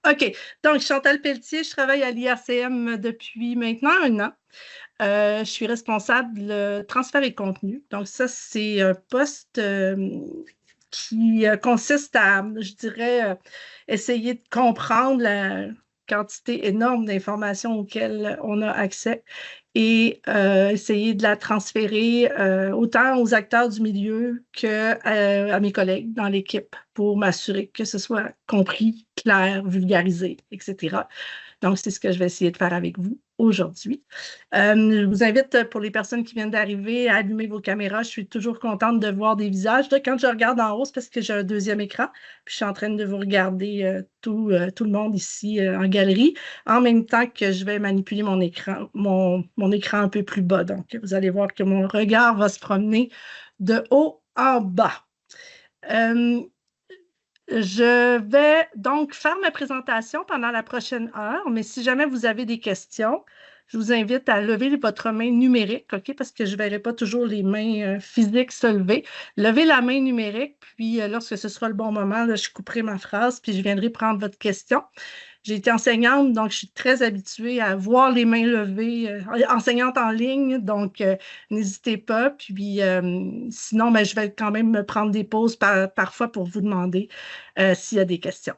OK. Donc, Chantal Pelletier, je travaille à l'IRCM depuis maintenant 1 an. Je suis responsable transfert et contenu. Donc, ça, c'est un poste qui consiste à, je dirais, essayer de comprendre la quantité énorme d'informations auxquelles on a accès et essayer de la transférer autant aux acteurs du milieu que à mes collègues dans l'équipe pour m'assurer que ce soit compris, clair, vulgarisé, etc. Donc, c'est ce que je vais essayer de faire avec vous aujourd'hui. Je vous invite, pour les personnes qui viennent d'arriver, à allumer vos caméras. Je suis toujours contente de voir des visages. Là, quand je regarde en haut, c'est parce que j'ai un deuxième écran. Puis je suis en train de vous regarder tout le monde ici en galerie, en même temps que je vais manipuler mon écran un peu plus bas. Donc, vous allez voir que mon regard va se promener de haut en bas. Je vais donc faire ma présentation pendant la prochaine heure, mais si jamais vous avez des questions, je vous invite à lever votre main numérique, OK, parce que je ne verrai pas toujours les mains physiques se lever. Levez la main numérique, puis lorsque ce sera le bon moment, là, je couperai ma phrase, puis je viendrai prendre votre question. J'ai été enseignante, donc je suis très habituée à voir les mains levées, enseignante en ligne, donc n'hésitez pas. Puis sinon, ben, je vais quand même me prendre des pauses parfois pour vous demander s'il y a des questions.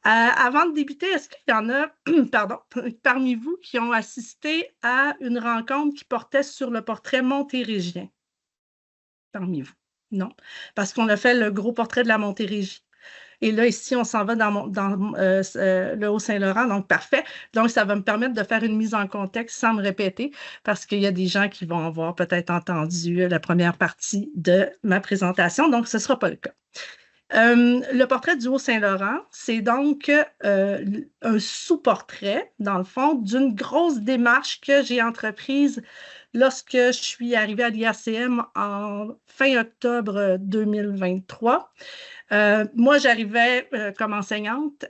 Avant de débuter, est-ce qu'il y en a pardon, parmi vous qui ont assisté à une rencontre qui portait sur le portrait montérégien? Parmi vous? Non? Parce qu'on a fait le gros portrait de la Montérégie. Et là, ici, on s'en va dans le Haut-Saint-Laurent, donc parfait. Donc, ça va me permettre de faire une mise en contexte sans me répéter, parce qu'il y a des gens qui vont avoir peut-être entendu la première partie de ma présentation, donc ce ne sera pas le cas. Le portrait du Haut-Saint-Laurent, c'est donc un sous-portrait, dans le fond, d'une grosse démarche que j'ai entreprise lorsque je suis arrivée à l'IRCM en fin octobre 2023. Moi, j'arrivais comme enseignante.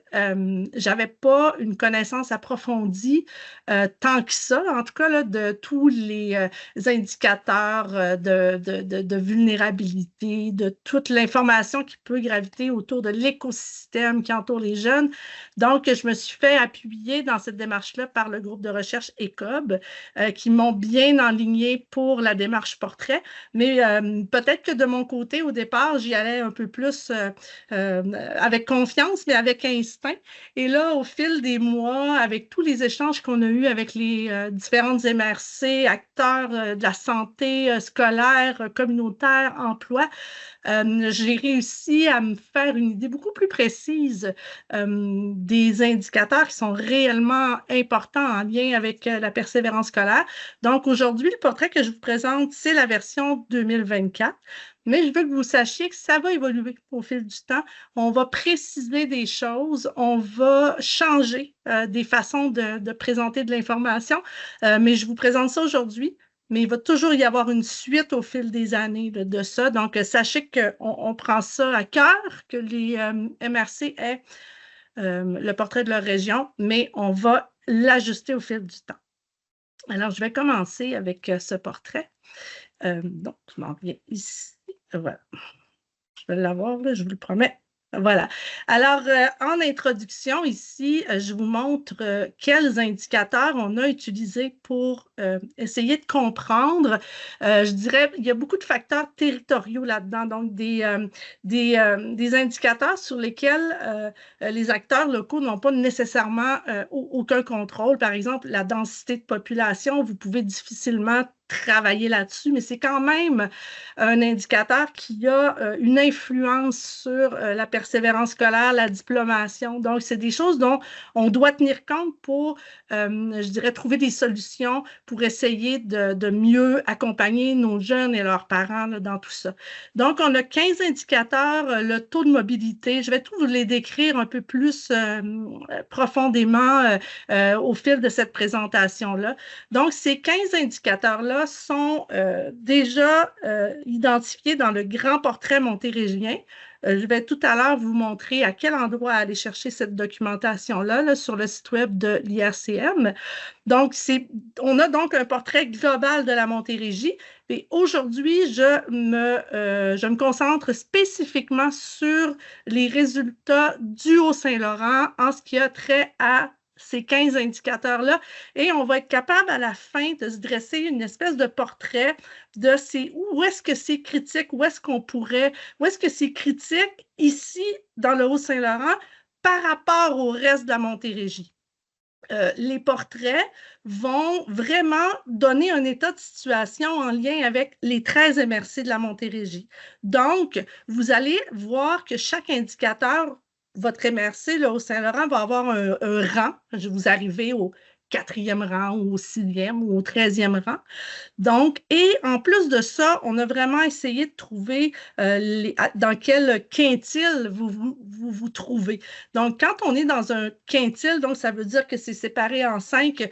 J'avais pas une connaissance approfondie tant que ça, en tout cas, là, de tous les indicateurs de vulnérabilité, de toute l'information qui peut graviter autour de l'écosystème qui entoure les jeunes. Donc, je me suis fait appuyer dans cette démarche-là par le groupe de recherche ECOB qui m'ont bien enligné pour la démarche portrait. Mais peut-être que de mon côté, au départ, j'y allais un peu plus avec confiance, mais avec instinct. Et là, au fil des mois, avec tous les échanges qu'on a eus avec les différentes MRC, acteurs de la santé scolaire, communautaire, emploi, j'ai réussi à me faire une idée beaucoup plus précise des indicateurs qui sont réellement importants en lien avec la persévérance scolaire. Donc, aujourd'hui, le portrait que je vous présente, c'est la version 2024. Mais je veux que vous sachiez que ça va évoluer au fil du temps. On va préciser des choses, on va changer des façons de présenter de l'information. Mais je vous présente ça aujourd'hui. Mais il va toujours y avoir une suite au fil des années de ça. Donc, sachez qu'on prend ça à cœur, que les MRC aient le portrait de leur région, mais on va l'ajuster au fil du temps. Alors, je vais commencer avec ce portrait. Donc, je m'en viens ici. Voilà. Je vais l'avoir, là, je vous le promets. Voilà. Alors, en introduction, ici, je vous montre quels indicateurs on a utilisés pour essayer de comprendre. Je dirais, il y a beaucoup de facteurs territoriaux là-dedans, donc des indicateurs sur lesquels les acteurs locaux n'ont pas nécessairement aucun contrôle. Par exemple, la densité de population, vous pouvez difficilement travailler là-dessus, mais c'est quand même un indicateur qui a une influence sur la persévérance scolaire, la diplomation. Donc, c'est des choses dont on doit tenir compte pour, je dirais, trouver des solutions pour essayer de mieux accompagner nos jeunes et leurs parents là, dans tout ça. Donc, on a 15 indicateurs, le taux de mobilité. Je vais tous vous les décrire un peu plus profondément au fil de cette présentation-là. Donc, ces 15 indicateurs-là sont déjà identifiés dans le grand portrait montérégien Je vais tout à l'heure vous montrer à quel endroit aller chercher cette documentation-là là, sur le site web de l'IRCM. Donc, on a donc un portrait global de la Montérégie. Et aujourd'hui, je me concentre spécifiquement sur les résultats du Haut-Saint-Laurent en ce qui a trait à ces 15 indicateurs-là. Et on va être capable à la fin de se dresser une espèce de portrait de où est-ce que c'est critique, où est-ce que c'est critique ici dans le Haut-Saint-Laurent par rapport au reste de la Montérégie. Les portraits vont vraiment donner un état de situation en lien avec les 13 MRC de la Montérégie. Donc, vous allez voir que chaque indicateur, votre MRC, là, au Saint-Laurent, va avoir un rang. Vous arrivez au 4e rang ou au 6e ou au 13e rang. Donc, et en plus de ça, on a vraiment essayé de trouver dans quel quintile vous trouvez. Donc, quand on est dans un quintile, donc ça veut dire que c'est séparé en 5.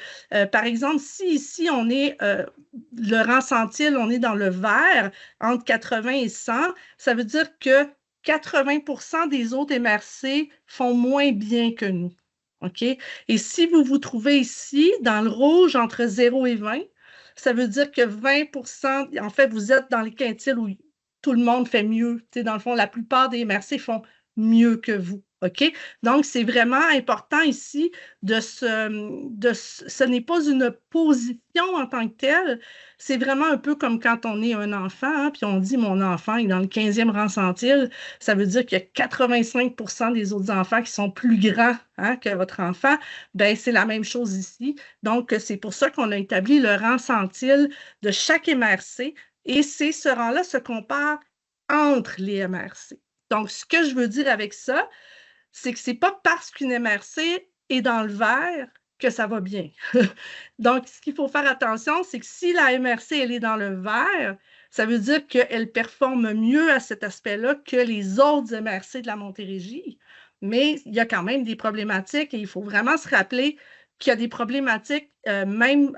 Par exemple, si ici on est le rang centile, on est dans le vert, entre 80 et 100, ça veut dire que 80% des autres MRC font moins bien que nous. OK? Et si vous vous trouvez ici, dans le rouge, entre 0 et 20, ça veut dire que 20%, en fait, vous êtes dans les quintiles où tout le monde fait mieux. Tu sais, dans le fond, la plupart des MRC font mieux que vous. OK? Donc, c'est vraiment important ici ce n'est pas une position en tant que telle, c'est vraiment un peu comme quand on est un enfant, hein, puis on dit mon enfant est dans le 15e rang centile, ça veut dire qu'il y a 85% des autres enfants qui sont plus grands hein, que votre enfant. Bien, c'est la même chose ici. Donc, c'est pour ça qu'on a établi le rang centile de chaque MRC et ce rang-là se compare entre les MRC. Donc, ce que je veux dire avec ça, c'est que ce n'est pas parce qu'une MRC est dans le vert que ça va bien. Donc, ce qu'il faut faire attention, c'est que si la MRC, elle est dans le vert, ça veut dire qu'elle performe mieux à cet aspect-là que les autres MRC de la Montérégie. Mais il y a quand même des problématiques et il faut vraiment se rappeler qu'il y a des problématiques même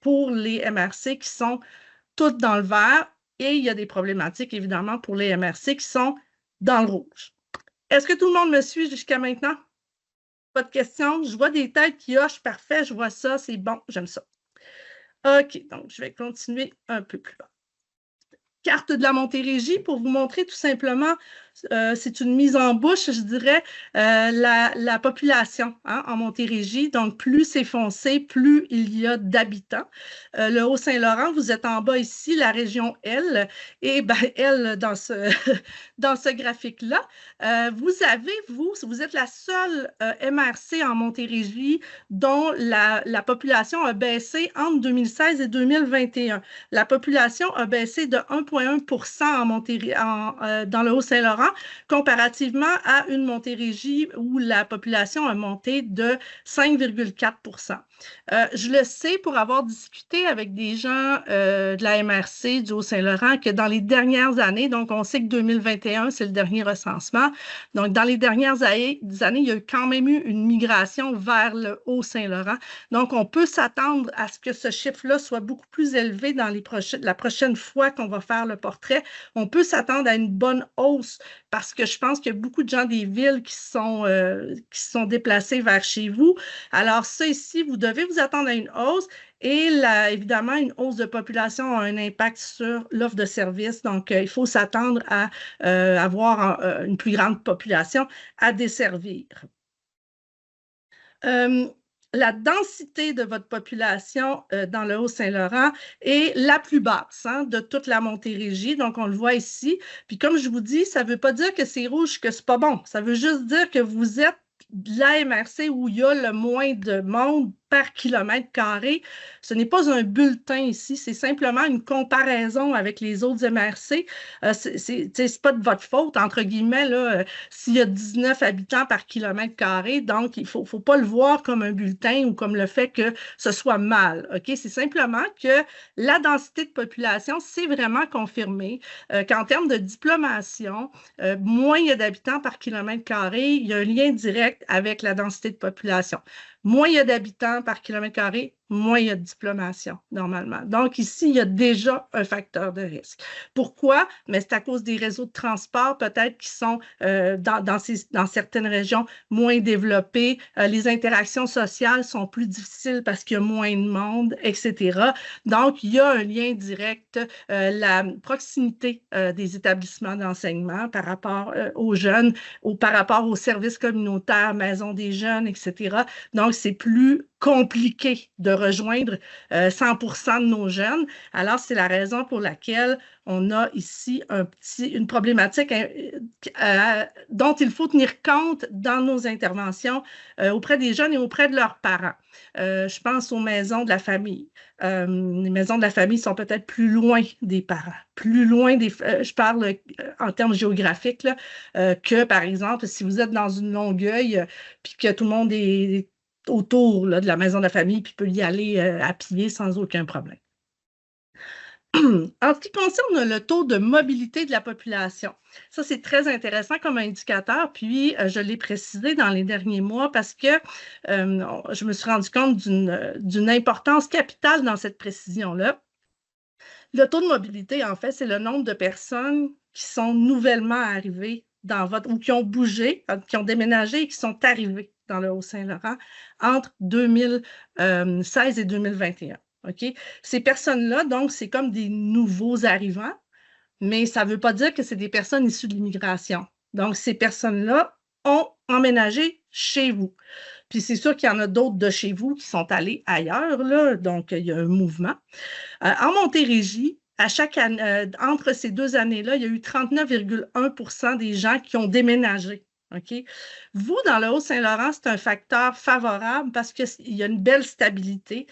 pour les MRC qui sont toutes dans le vert et il y a des problématiques évidemment pour les MRC qui sont dans le rouge. Est-ce que tout le monde me suit jusqu'à maintenant? Pas de questions? Je vois des têtes qui hochent. Parfait, je vois ça. C'est bon, j'aime ça. OK, donc je vais continuer un peu plus bas. Carte de la Montérégie pour vous montrer tout simplement, c'est une mise en bouche, je dirais, la population hein, en Montérégie. Donc, plus c'est foncé, plus il y a d'habitants. Le Haut-Saint-Laurent, vous êtes en bas ici, la région L. Et bien, L, dans ce graphique-là, vous êtes la seule MRC en Montérégie dont la population a baissé entre 2016 et 2021. La population a baissé de 1,1% dans le Haut-Saint-Laurent, comparativement à une Montérégie où la population a monté de 5,4%. Je le sais pour avoir discuté avec des gens de la MRC du Haut-Saint-Laurent que dans les dernières années, donc on sait que 2021, c'est le dernier recensement, donc dans les dernières années, il y a quand même eu une migration vers le Haut-Saint-Laurent. Donc, on peut s'attendre à ce que ce chiffre-là soit beaucoup plus élevé dans la prochaine fois qu'on va faire le portrait. On peut s'attendre à une bonne hausse parce que je pense qu'il y a beaucoup de gens des villes qui sont déplacés vers chez vous. Alors, ça ici, vous devez vous attendre à une hausse et évidemment, une hausse de population a un impact sur l'offre de services. Donc, il faut s'attendre à avoir une plus grande population à desservir. La densité de votre population dans le Haut-Saint-Laurent est la plus basse hein, de toute la Montérégie. Donc, on le voit ici. Puis, comme je vous dis, ça ne veut pas dire que c'est rouge, que ce n'est pas bon. Ça veut juste dire que vous êtes la MRC où il y a le moins de monde par kilomètre carré. Ce n'est pas un bulletin ici, c'est simplement une comparaison avec les autres MRC. C'est pas de votre faute, entre guillemets, s'il y a 19 habitants par kilomètre carré, donc il ne faut pas le voir comme un bulletin ou comme le fait que ce soit mal. Okay? C'est simplement que la densité de population, c'est vraiment confirmé qu'en termes de diplomation, moins il y a d'habitants par kilomètre carré, il y a un lien direct avec la densité de population. Moins il y a d'habitants par kilomètre carré, moins il y a de diplomation, normalement. Donc, ici, il y a déjà un facteur de risque. Pourquoi? Mais c'est à cause des réseaux de transport, peut-être, qui sont dans certaines régions moins développées. Les interactions sociales sont plus difficiles parce qu'il y a moins de monde, etc. Donc, il y a un lien direct, la proximité des établissements d'enseignement par rapport aux jeunes ou par rapport aux services communautaires, maisons des jeunes, etc. Donc, c'est plus compliqué de rejoindre 100% de nos jeunes. Alors, c'est la raison pour laquelle on a ici une problématique dont il faut tenir compte dans nos interventions auprès des jeunes et auprès de leurs parents. Je pense aux maisons de la famille. Les maisons de la famille sont peut-être plus loin des parents, plus loin des... je parle en termes géographiques, là, que, par exemple, si vous êtes dans une Longueuil, puis que tout le monde est autour là, de la maison de la famille, puis peut y aller à pied sans aucun problème. En ce qui concerne le taux de mobilité de la population, ça, c'est très intéressant comme indicateur, puis je l'ai précisé dans les derniers mois parce que je me suis rendu compte d'une importance capitale dans cette précision-là. Le taux de mobilité, en fait, c'est le nombre de personnes qui sont nouvellement arrivées ou qui ont bougé, qui ont déménagé et qui sont arrivées dans le Haut-Saint-Laurent entre 2016 et 2021. OK? Ces personnes-là, donc, c'est comme des nouveaux arrivants, mais ça ne veut pas dire que c'est des personnes issues de l'immigration. Donc, ces personnes-là ont emménagé chez vous. Puis c'est sûr qu'il y en a d'autres de chez vous qui sont allés ailleurs, là, donc il y a un mouvement. En Montérégie, à chaque année, entre ces 2 années-là, il y a eu 39,1% des gens qui ont déménagé. OK? Vous, dans le Haut-Saint-Laurent, c'est un facteur favorable parce qu'il y a une belle stabilité.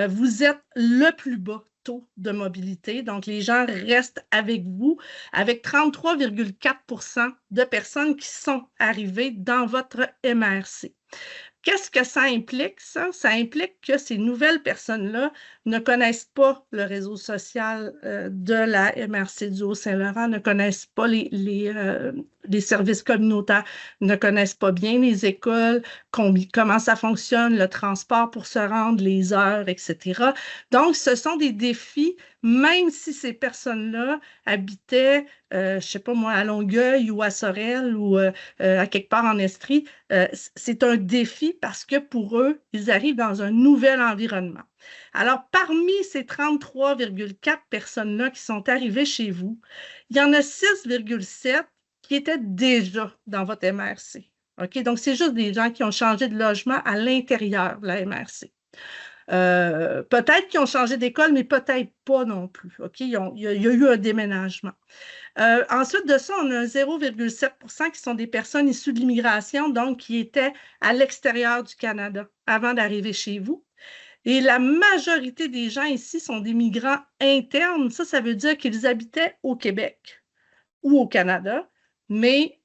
Vous êtes le plus bas taux de mobilité. Donc, les gens restent avec vous avec 33,4% de personnes qui sont arrivées dans votre MRC. Qu'est-ce que ça implique, ça? Ça implique que ces nouvelles personnes-là ne connaissent pas le réseau social de la MRC du Haut-Saint-Laurent, ne connaissent pas les services communautaires, ne connaissent pas bien les écoles, comment ça fonctionne, le transport pour se rendre, les heures, etc. Donc, ce sont des défis, même si ces personnes-là habitaient, je ne sais pas moi, à Longueuil ou à Sorel ou à quelque part en Estrie, c'est un défi parce que pour eux, ils arrivent dans un nouvel environnement. Alors, parmi ces 33,4 personnes-là qui sont arrivées chez vous, il y en a 6,7 qui étaient déjà dans votre MRC. OK? Donc, c'est juste des gens qui ont changé de logement à l'intérieur de la MRC. Peut-être qu'ils ont changé d'école, mais peut-être pas non plus. OK? Il y a eu un déménagement. Ensuite de ça, on a 0,7% qui sont des personnes issues de l'immigration, donc qui étaient à l'extérieur du Canada avant d'arriver chez vous. Et la majorité des gens ici sont des migrants internes. Ça veut dire qu'ils habitaient au Québec ou au Canada, mais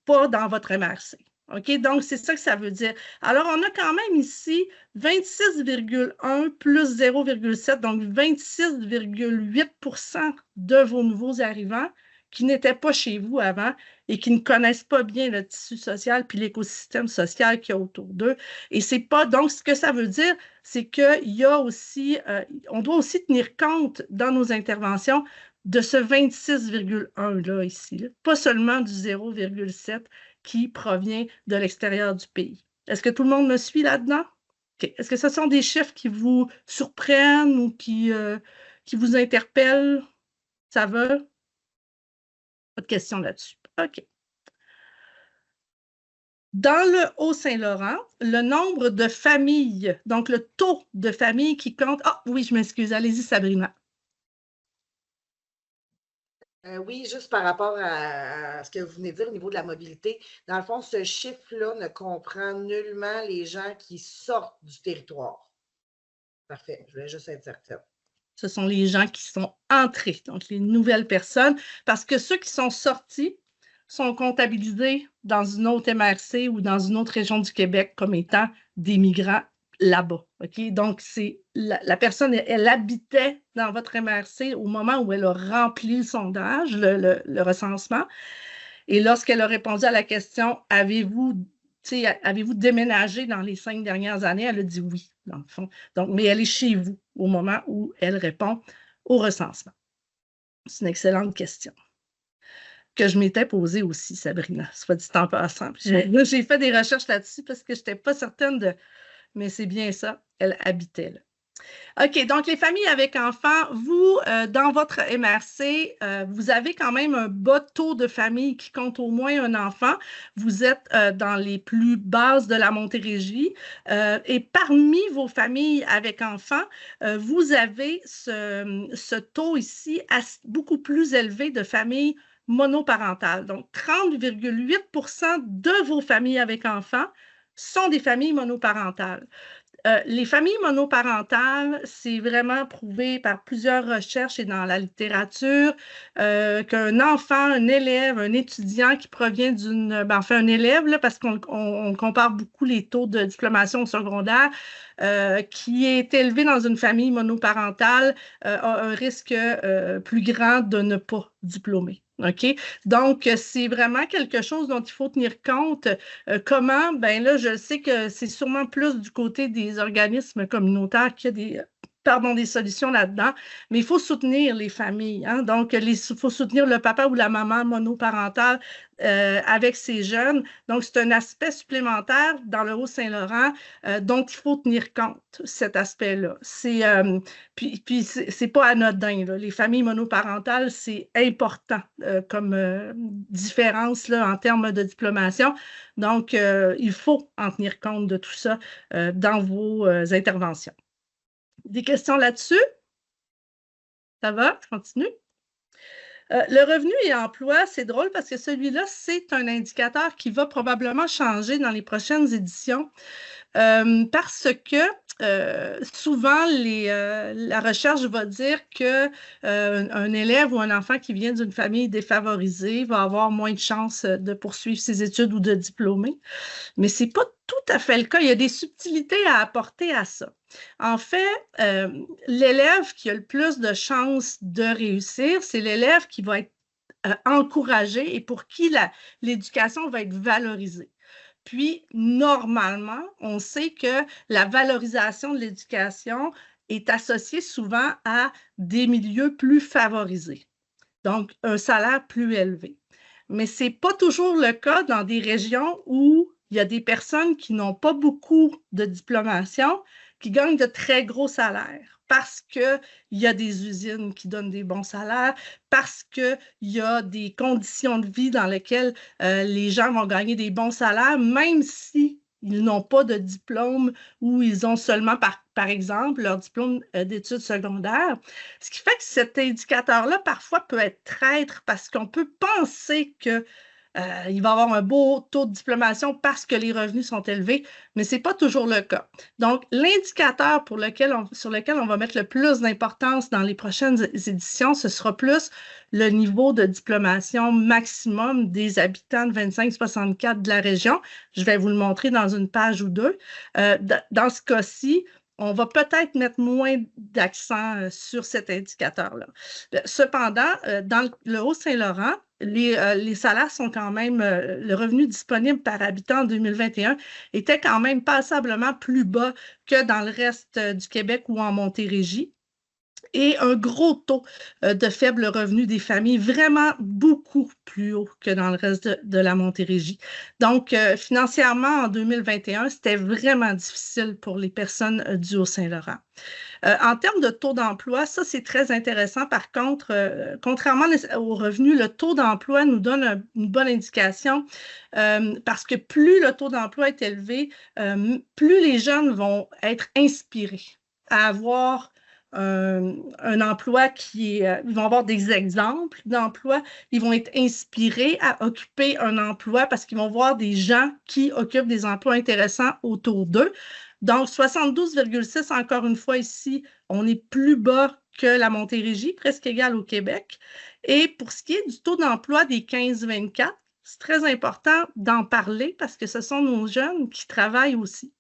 pas dans votre MRC. OK? Donc, c'est ça que ça veut dire. Alors, on a quand même ici 26,1 plus 0,7, donc 26,8% de vos nouveaux arrivants qui n'étaient pas chez vous avant et qui ne connaissent pas bien le tissu social puis l'écosystème social qu'il y a autour d'eux. Et c'est pas, donc, ce que ça veut dire, c'est qu'il y a aussi, on doit aussi tenir compte dans nos interventions de ce 26,1 là ici, là. Pas seulement du 0,7 qui provient de l'extérieur du pays. Est-ce que tout le monde me suit là-dedans? Okay. Est-ce que ce sont des chiffres qui vous surprennent ou qui vous interpellent? Ça va? Pas de questions là-dessus. OK. Dans le Haut-Saint-Laurent, le nombre de familles, donc le taux de familles qui compte... Ah oui, je m'excuse. Allez-y, Sabrina. Oui, juste par rapport à ce que vous venez de dire au niveau de la mobilité. Dans le fond, ce chiffre-là ne comprend nullement les gens qui sortent du territoire. Parfait, je voulais juste être certaine. Ce sont les gens qui sont entrés, donc les nouvelles personnes, parce que ceux qui sont sortis sont comptabilisés dans une autre MRC ou dans une autre région du Québec comme étant des migrants là-bas. Okay? Donc, c'est la personne, elle habitait dans votre MRC au moment où elle a rempli le sondage, le recensement. Et lorsqu'elle a répondu à la question « Avez-vous avez-vous déménagé dans les 5 dernières années? Elle a dit oui, dans le fond. Donc, mais elle est chez vous au moment où elle répond au recensement. C'est une excellente question que je m'étais posée aussi, Sabrina, soit dit en passant. J'ai fait des recherches là-dessus parce que je n'étais pas certaine de... Mais c'est bien ça, elle habitait là. OK, donc les familles avec enfants, vous, dans votre MRC, vous avez quand même un bas taux de familles qui comptent au moins un enfant. Vous êtes dans les plus basses de la Montérégie. Et parmi vos familles avec enfants, vous avez ce taux ici beaucoup plus élevé de familles monoparentales. Donc, 30,8% de vos familles avec enfants sont des familles monoparentales. Les familles monoparentales, c'est vraiment prouvé par plusieurs recherches et dans la littérature qu'un enfant, un élève, un étudiant qui provient enfin un élève, là, parce qu'on compare beaucoup les taux de diplomation au secondaire, qui est élevé dans une famille monoparentale, a un risque plus grand de ne pas diplômer. OK? Donc, c'est vraiment quelque chose dont il faut tenir compte. Comment? Ben là, je sais que c'est sûrement plus du côté des organismes communautaires qu'il y a des solutions là-dedans, mais il faut soutenir les familles. Hein? Donc, il faut soutenir le papa ou la maman monoparentale avec ces jeunes. Donc, c'est un aspect supplémentaire dans le Haut-Saint-Laurent dont il faut tenir compte, cet aspect-là. Puis c'est pas anodin. Là. Les familles monoparentales, c'est important comme différence là, en termes de diplomation. Donc, il faut en tenir compte de tout ça dans vos interventions. Des questions là-dessus? Ça va? Je continue? Le revenu et emploi, c'est drôle parce que celui-là, c'est un indicateur qui va probablement changer dans les prochaines éditions parce que souvent, la recherche va dire qu'un élève ou un enfant qui vient d'une famille défavorisée va avoir moins de chances de poursuivre ses études ou de diplômer. Mais ce n'est pas tout à fait le cas. Il y a des subtilités à apporter à ça. En fait, l'élève qui a le plus de chances de réussir, c'est l'élève qui va être encouragé et pour qui l'éducation va être valorisée. Puis, normalement, on sait que la valorisation de l'éducation est associée souvent à des milieux plus favorisés, donc un salaire plus élevé. Mais ce n'est pas toujours le cas dans des régions où il y a des personnes qui n'ont pas beaucoup de diplomation, qui gagnent de très gros salaires parce qu'il y a des usines qui donnent des bons salaires, parce qu'il y a des conditions de vie dans lesquelles les gens vont gagner des bons salaires, même si ils n'ont pas de diplôme ou ils ont seulement, par exemple, leur diplôme d'études secondaires. Ce qui fait que cet indicateur-là, parfois, peut être traître parce qu'on peut penser que il va avoir un beau taux de diplomation parce que les revenus sont élevés, mais ce n'est pas toujours le cas. Donc, l'indicateur sur lequel on va mettre le plus d'importance dans les prochaines éditions, ce sera plus le niveau de diplomation maximum des habitants de 25-64 de la région. Je vais vous le montrer dans une page ou deux. Dans ce cas-ci, on va peut-être mettre moins d'accent sur cet indicateur-là. Cependant, dans le Haut-Saint-Laurent, les salaires sont quand même, le revenu disponible par habitant en 2021 était quand même passablement plus bas que dans le reste du Québec ou en Montérégie. Et un gros taux de faible revenu des familles, vraiment beaucoup plus haut que dans le reste de la Montérégie. Donc, financièrement, en 2021, c'était vraiment difficile pour les personnes du Haut-Saint-Laurent. En termes de taux d'emploi, ça, c'est très intéressant. Par contre, contrairement aux revenus, le taux d'emploi nous donne une bonne indication parce que plus le taux d'emploi est élevé, plus les jeunes vont être inspirés à avoir un emploi ils vont avoir des exemples d'emploi, ils vont être inspirés à occuper un emploi parce qu'ils vont voir des gens qui occupent des emplois intéressants autour d'eux. Donc, 72,6, encore une fois ici, on est plus bas que la Montérégie, presque égal au Québec. Et pour ce qui est du taux d'emploi des 15-24, c'est très important d'en parler parce que ce sont nos jeunes qui travaillent aussi.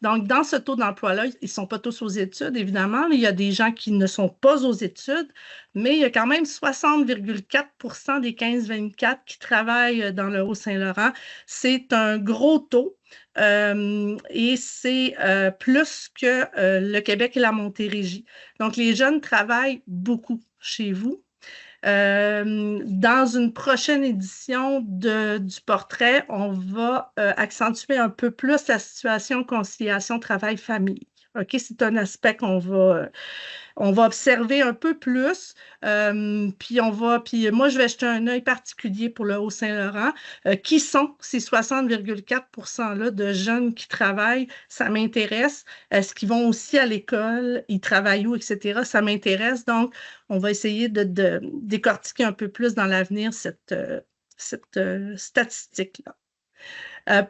Donc, dans ce taux d'emploi-là, ils ne sont pas tous aux études, évidemment. Il y a des gens qui ne sont pas aux études, mais il y a quand même 60,4 des 15-24 qui travaillent dans le Haut-Saint-Laurent. C'est un gros taux et c'est plus que le Québec et la Montérégie. Donc, les jeunes travaillent beaucoup chez vous. Dans une prochaine édition du portrait, on va accentuer un peu plus la situation conciliation travail-famille. OK, c'est un aspect qu'on va observer un peu plus. Puis moi, je vais jeter un œil particulier pour le Haut-Saint-Laurent. Qui sont ces 60,4 % de jeunes qui travaillent? Ça m'intéresse. Est-ce qu'ils vont aussi à l'école? Ils travaillent où, etc.? Ça m'intéresse. Donc, on va essayer de décortiquer un peu plus dans l'avenir cette statistique-là.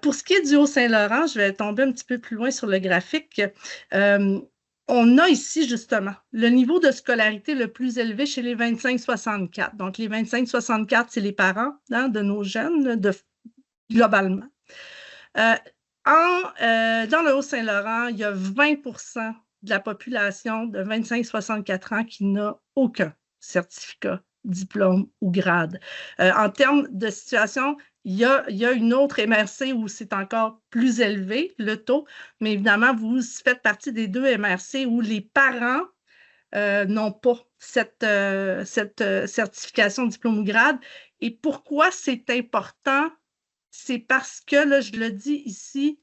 Pour ce qui est du Haut-Saint-Laurent, je vais tomber un petit peu plus loin sur le graphique. On a ici, justement, le niveau de scolarité le plus élevé chez les 25-64. Donc, les 25-64, c'est les parents de nos jeunes, globalement. Dans le Haut-Saint-Laurent, il y a 20 % de la population de 25-64 ans qui n'a aucun certificat, diplôme ou grade. En termes de situation, il y a une autre MRC où c'est encore plus élevé, le taux, mais évidemment, vous faites partie des 2 MRC où les parents n'ont pas cette certification diplôme ou grade. Et pourquoi c'est important? C'est parce que, là, je le dis ici,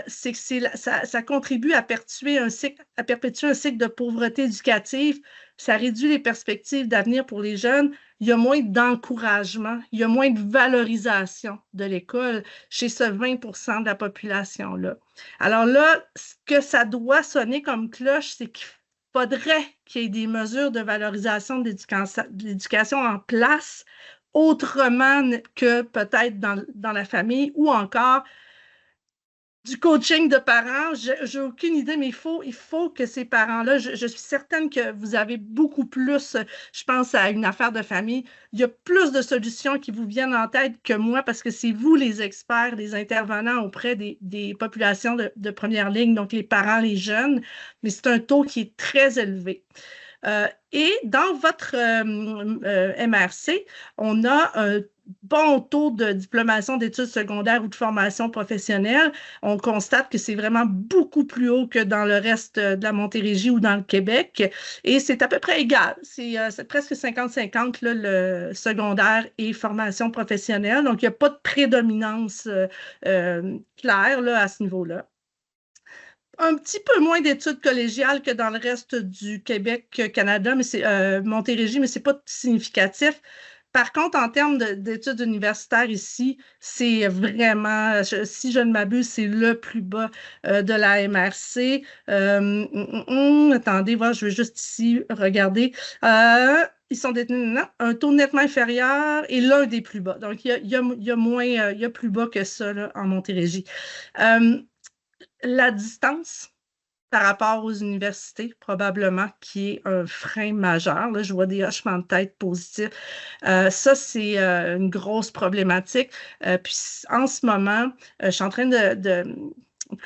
c'est que ça contribue à perpétuer un cycle de pauvreté éducative. Ça réduit les perspectives d'avenir pour les jeunes. Il y a moins d'encouragement, il y a moins de valorisation de l'école chez ce 20 % de la population-là. Alors là, ce que ça doit sonner comme cloche, c'est qu'il faudrait qu'il y ait des mesures de valorisation de l'éducation en place autrement que peut-être dans la famille ou encore du coaching de parents. J'ai aucune idée, mais il faut que ces parents-là, je suis certaine que vous avez beaucoup plus, je pense à une affaire de famille, il y a plus de solutions qui vous viennent en tête que moi parce que c'est vous les experts, les intervenants auprès des populations de première ligne, donc les parents, les jeunes, mais c'est un taux qui est très élevé. Et dans votre MRC, on a un bon taux de diplomation d'études secondaires ou de formation professionnelle. On constate que c'est vraiment beaucoup plus haut que dans le reste de la Montérégie ou dans le Québec. Et c'est à peu près égal. C'est presque 50-50, le secondaire et formation professionnelle. Donc, il n'y a pas de prédominance claire là, à ce niveau-là. Un petit peu moins d'études collégiales que dans le reste du Québec, Canada, mais c'est Montérégie, mais ce n'est pas significatif. Par contre, en termes d'études universitaires ici, c'est vraiment, si je ne m'abuse, c'est le plus bas de la MRC. Attendez, voir, je vais juste ici regarder. Ils sont détenus un taux nettement inférieur et l'un des plus bas. Donc, il y a moins, il y a plus bas que ça là, en Montérégie. La distance par rapport aux universités, probablement, qui est un frein majeur. Là, je vois des hochements de tête positifs. Ça, c'est une grosse problématique. Puis, en ce moment, je suis en train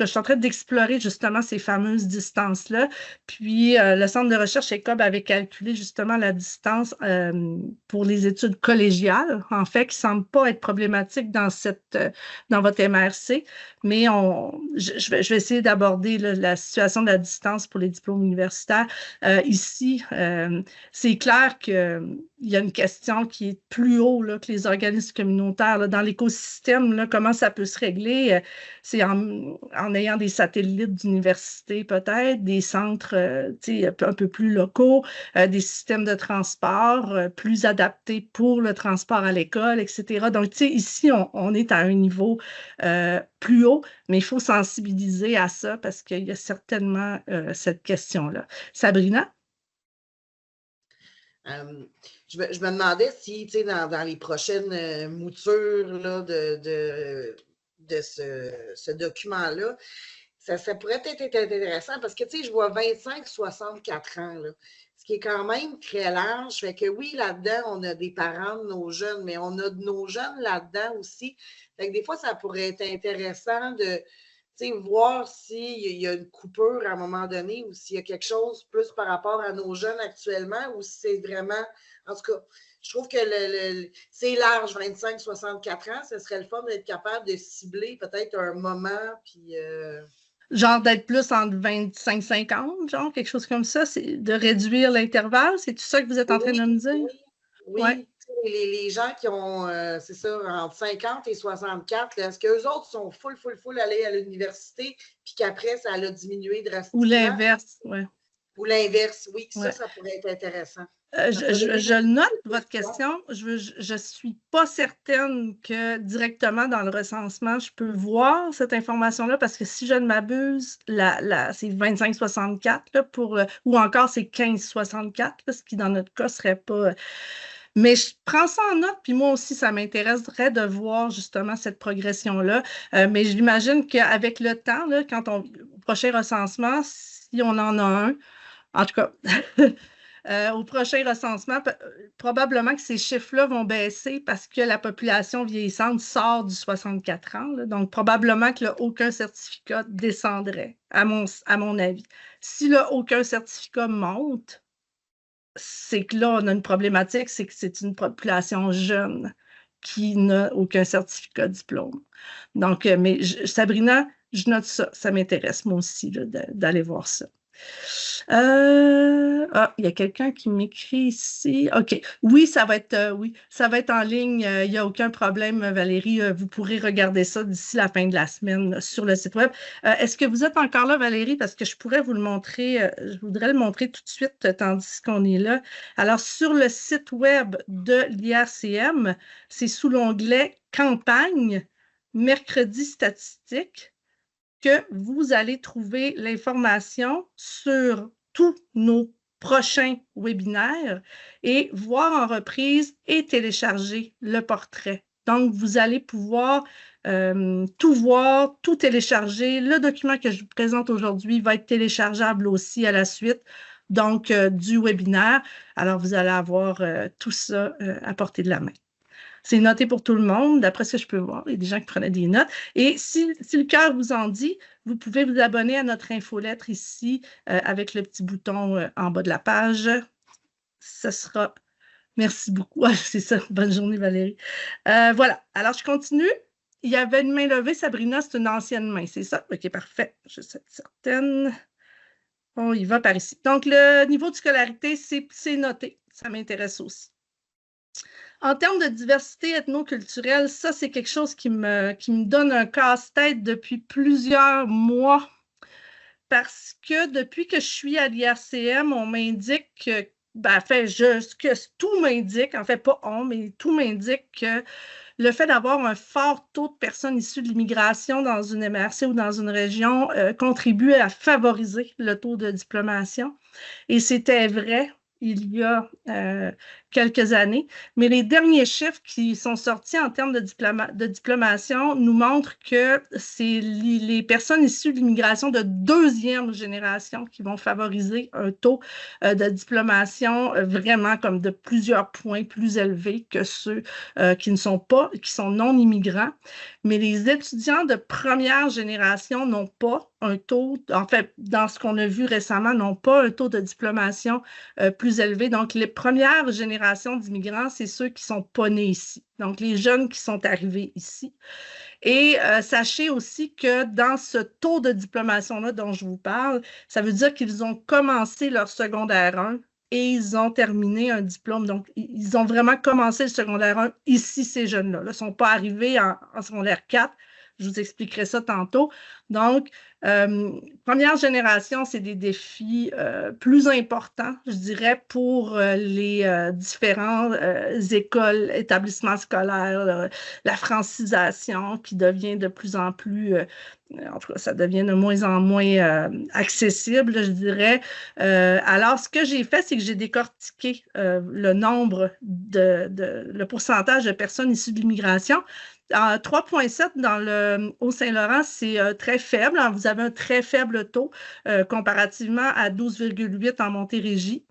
je suis en train d'explorer justement ces fameuses distances-là. Puis, le Centre de recherche ECOB avait calculé justement la distance pour les études collégiales, en fait, qui ne semble pas être problématique dans votre MRC. Mais je vais essayer d'aborder la situation de la distance pour les diplômes universitaires. Ici, c'est clair qu'il y a une question qui est plus haut là, que les organismes communautaires. Là, dans l'écosystème, là, comment ça peut se régler? C'est en ayant des satellites d'université peut-être, des centres un peu plus locaux, des systèmes de transport plus adaptés pour le transport à l'école, etc. Donc, ici, on est à un niveau plus haut, mais il faut sensibiliser à ça parce qu'il y a certainement cette question-là. Sabrina? Je me demandais si, dans les prochaines moutures là, de ce document-là, ça pourrait être intéressant parce que, je vois 25-64 ans, là, ce qui est quand même très large. Fait que oui, là-dedans, on a des parents de nos jeunes, mais on a de nos jeunes là-dedans aussi. Fait que des fois, ça pourrait être intéressant de voir s'il y a une coupure à un moment donné ou s'il y a quelque chose plus par rapport à nos jeunes actuellement ou si c'est vraiment, en tout cas, je trouve que c'est large, 25-64 ans, ce serait le fun d'être capable de cibler peut-être un moment, puis... Genre d'être plus entre 25-50, genre quelque chose comme ça, c'est de réduire l'intervalle, c'est tout ça que vous êtes en train de me dire? Oui. Les gens qui ont, c'est ça, entre 50 et 64, est-ce qu'eux autres sont full allés à l'université, puis qu'après, ça a diminué drastiquement? Ou l'inverse, oui. Ou l'inverse, oui, ouais. Ça pourrait être intéressant. Je note votre question. Je ne suis pas certaine que directement dans le recensement, je peux voir cette information-là parce que si je ne m'abuse, c'est 25-64 ou encore c'est 15-64, ce qui dans notre cas ne serait pas. Mais je prends ça en note, puis moi aussi, ça m'intéresserait de voir justement cette progression-là. Mais j'imagine qu'avec le temps, là, au prochain recensement, si on en a un, en tout cas, au prochain recensement, probablement que ces chiffres-là vont baisser parce que la population vieillissante sort du 64 ans. Là. Donc, probablement que aucun certificat descendrait, à mon avis. Si aucun certificat monte, c'est que là, on a une problématique, c'est que c'est une population jeune qui n'a aucun certificat de diplôme. Donc, mais Sabrina, je note ça. Ça m'intéresse, moi aussi, d'aller voir ça. Il y a quelqu'un qui m'écrit ici. OK. Oui, ça va être en ligne. Il n'y a aucun problème, Valérie. Vous pourrez regarder ça d'ici la fin de la semaine sur le site web. Est-ce que vous êtes encore là, Valérie? Parce que je pourrais vous le montrer. Je voudrais le montrer tout de suite tandis qu'on est là. Alors, sur le site web de l'IRCM, c'est sous l'onglet Campagne, mercredi statistique, que vous allez trouver l'information sur tous nos prochains webinaires et voir en reprise et télécharger le portrait. Donc, vous allez pouvoir tout voir, tout télécharger. Le document que je vous présente aujourd'hui va être téléchargeable aussi à la suite, donc du webinaire. Alors, vous allez avoir tout ça à portée de la main. C'est noté pour tout le monde, d'après ce que je peux voir. Il y a des gens qui prenaient des notes. Et si le cœur vous en dit, vous pouvez vous abonner à notre infolettre ici avec le petit bouton en bas de la page. Ce sera... Merci beaucoup. C'est ça. Bonne journée, Valérie. Voilà. Alors, je continue. Il y avait une main levée. Sabrina, c'est une ancienne main, c'est ça? OK, parfait. Je suis certaine. On y va par ici. Donc, le niveau de scolarité, c'est noté. Ça m'intéresse aussi. En termes de diversité ethnoculturelle, ça, c'est quelque chose qui me donne un casse-tête depuis plusieurs mois parce que depuis que je suis à l'IRCM, on m'indique que, tout m'indique, en fait, pas on, mais tout m'indique que le fait d'avoir un fort taux de personnes issues de l'immigration dans une MRC ou dans une région contribue à favoriser le taux de diplomation. Et c'était vrai il y a quelques années. Mais les derniers chiffres qui sont sortis en termes de diplomation nous montrent que c'est les personnes issues de l'immigration de deuxième génération qui vont favoriser un taux de diplomation vraiment comme de plusieurs points plus élevés que ceux qui sont non immigrants. Mais les étudiants de première génération n'ont pas un taux, en fait, dans ce qu'on a vu récemment, n'ont pas un taux de diplomation plus élevé. Donc, les premières générations d'immigrants, c'est ceux qui ne sont pas nés ici. Donc, les jeunes qui sont arrivés ici. Et sachez aussi que dans ce taux de diplomation-là dont je vous parle, ça veut dire qu'ils ont commencé leur secondaire 1 et ils ont terminé un diplôme. Donc, ils ont vraiment commencé le secondaire 1 ici, ces jeunes-là. Ils ne sont pas arrivés en secondaire 4. Je vous expliquerai ça tantôt. Donc, première génération, c'est des défis plus importants, je dirais, pour les différentes écoles, établissements scolaires, la francisation qui devient de plus en plus, en tout cas, ça devient de moins en moins accessible, je dirais. Alors, ce que j'ai fait, c'est que j'ai décortiqué le pourcentage de personnes issues de l'immigration. 3,7 dans le Haut-Saint-Laurent, c'est très faible. Vous avez un très faible taux comparativement à 12,8 en Montérégie.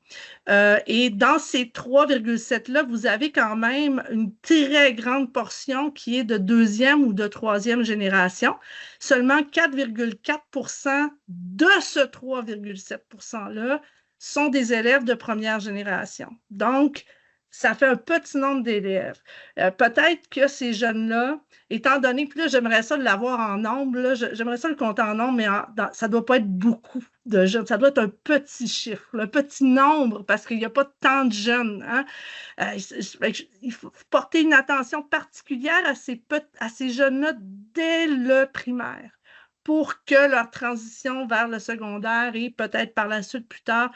Et dans ces 3,7-là, vous avez quand même une très grande portion qui est de deuxième ou de troisième génération. Seulement 4,4% de ce 3,7%-là sont des élèves de première génération. Donc, ça fait un petit nombre d'élèves. Peut-être que ces jeunes-là, étant donné, puis là, j'aimerais ça l'avoir en nombre, là, j'aimerais ça le compter en nombre, mais ça ne doit pas être beaucoup de jeunes. Ça doit être un petit chiffre, un petit nombre, parce qu'il n'y a pas tant de jeunes. Hein? Il faut porter une attention particulière à ces jeunes-là dès le primaire pour que leur transition vers le secondaire et peut-être par la suite plus tard,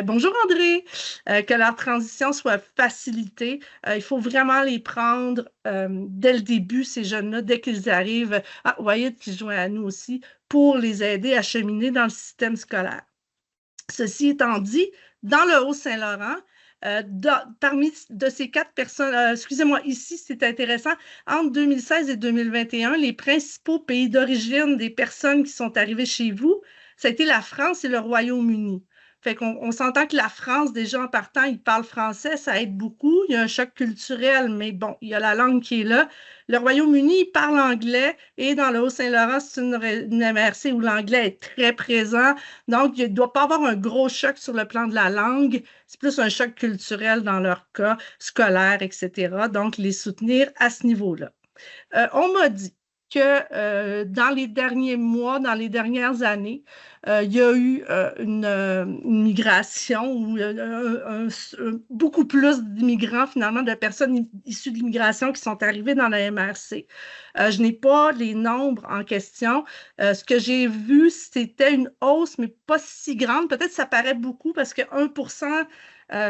bonjour André, que leur transition soit facilitée. Il faut vraiment les prendre dès le début, ces jeunes-là, dès qu'ils arrivent. Ah, vous voyez qu'ils joignent à nous aussi pour les aider à cheminer dans le système scolaire. Ceci étant dit, dans le Haut-Saint-Laurent, parmi de ces 4 personnes, excusez-moi, ici, c'est intéressant, entre 2016 et 2021, les principaux pays d'origine des personnes qui sont arrivées chez vous, ça a été la France et le Royaume-Uni. Fait qu'on s'entend que la France, déjà en partant, ils parlent français, ça aide beaucoup. Il y a un choc culturel, mais bon, il y a la langue qui est là. Le Royaume-Uni, il parle anglais et dans le Haut-Saint-Laurent, c'est une MRC où l'anglais est très présent. Donc, il ne doit pas avoir un gros choc sur le plan de la langue. C'est plus un choc culturel dans leur cas, scolaire, etc. Donc, les soutenir à ce niveau-là. On m'a dit que dans les derniers mois, dans les dernières années, il y a eu une migration ou beaucoup plus d'immigrants, finalement, de personnes issues de l'immigration qui sont arrivées dans la MRC. Je n'ai pas les nombres en question. Ce que j'ai vu, c'était une hausse, mais pas si grande. Peut-être que ça paraît beaucoup parce que 1%,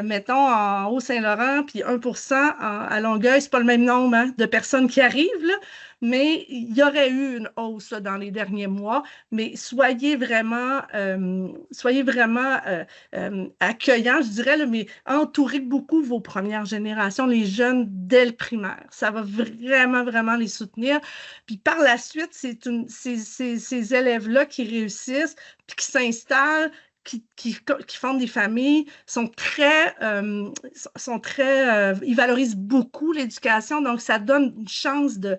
mettons, en Haut-Saint-Laurent, puis 1% à Longueuil, c'est pas le même nombre hein, de personnes qui arrivent, là, mais il y aurait eu une hausse là, dans les derniers mois. Mais soyez vraiment accueillants, je dirais, là, mais entourez beaucoup vos premières générations, les jeunes dès le primaire. Ça va vraiment, vraiment les soutenir. Puis par la suite, c'est ces élèves-là qui réussissent, puis qui s'installent, qui fondent des familles, ils valorisent beaucoup l'éducation, donc ça donne une chance de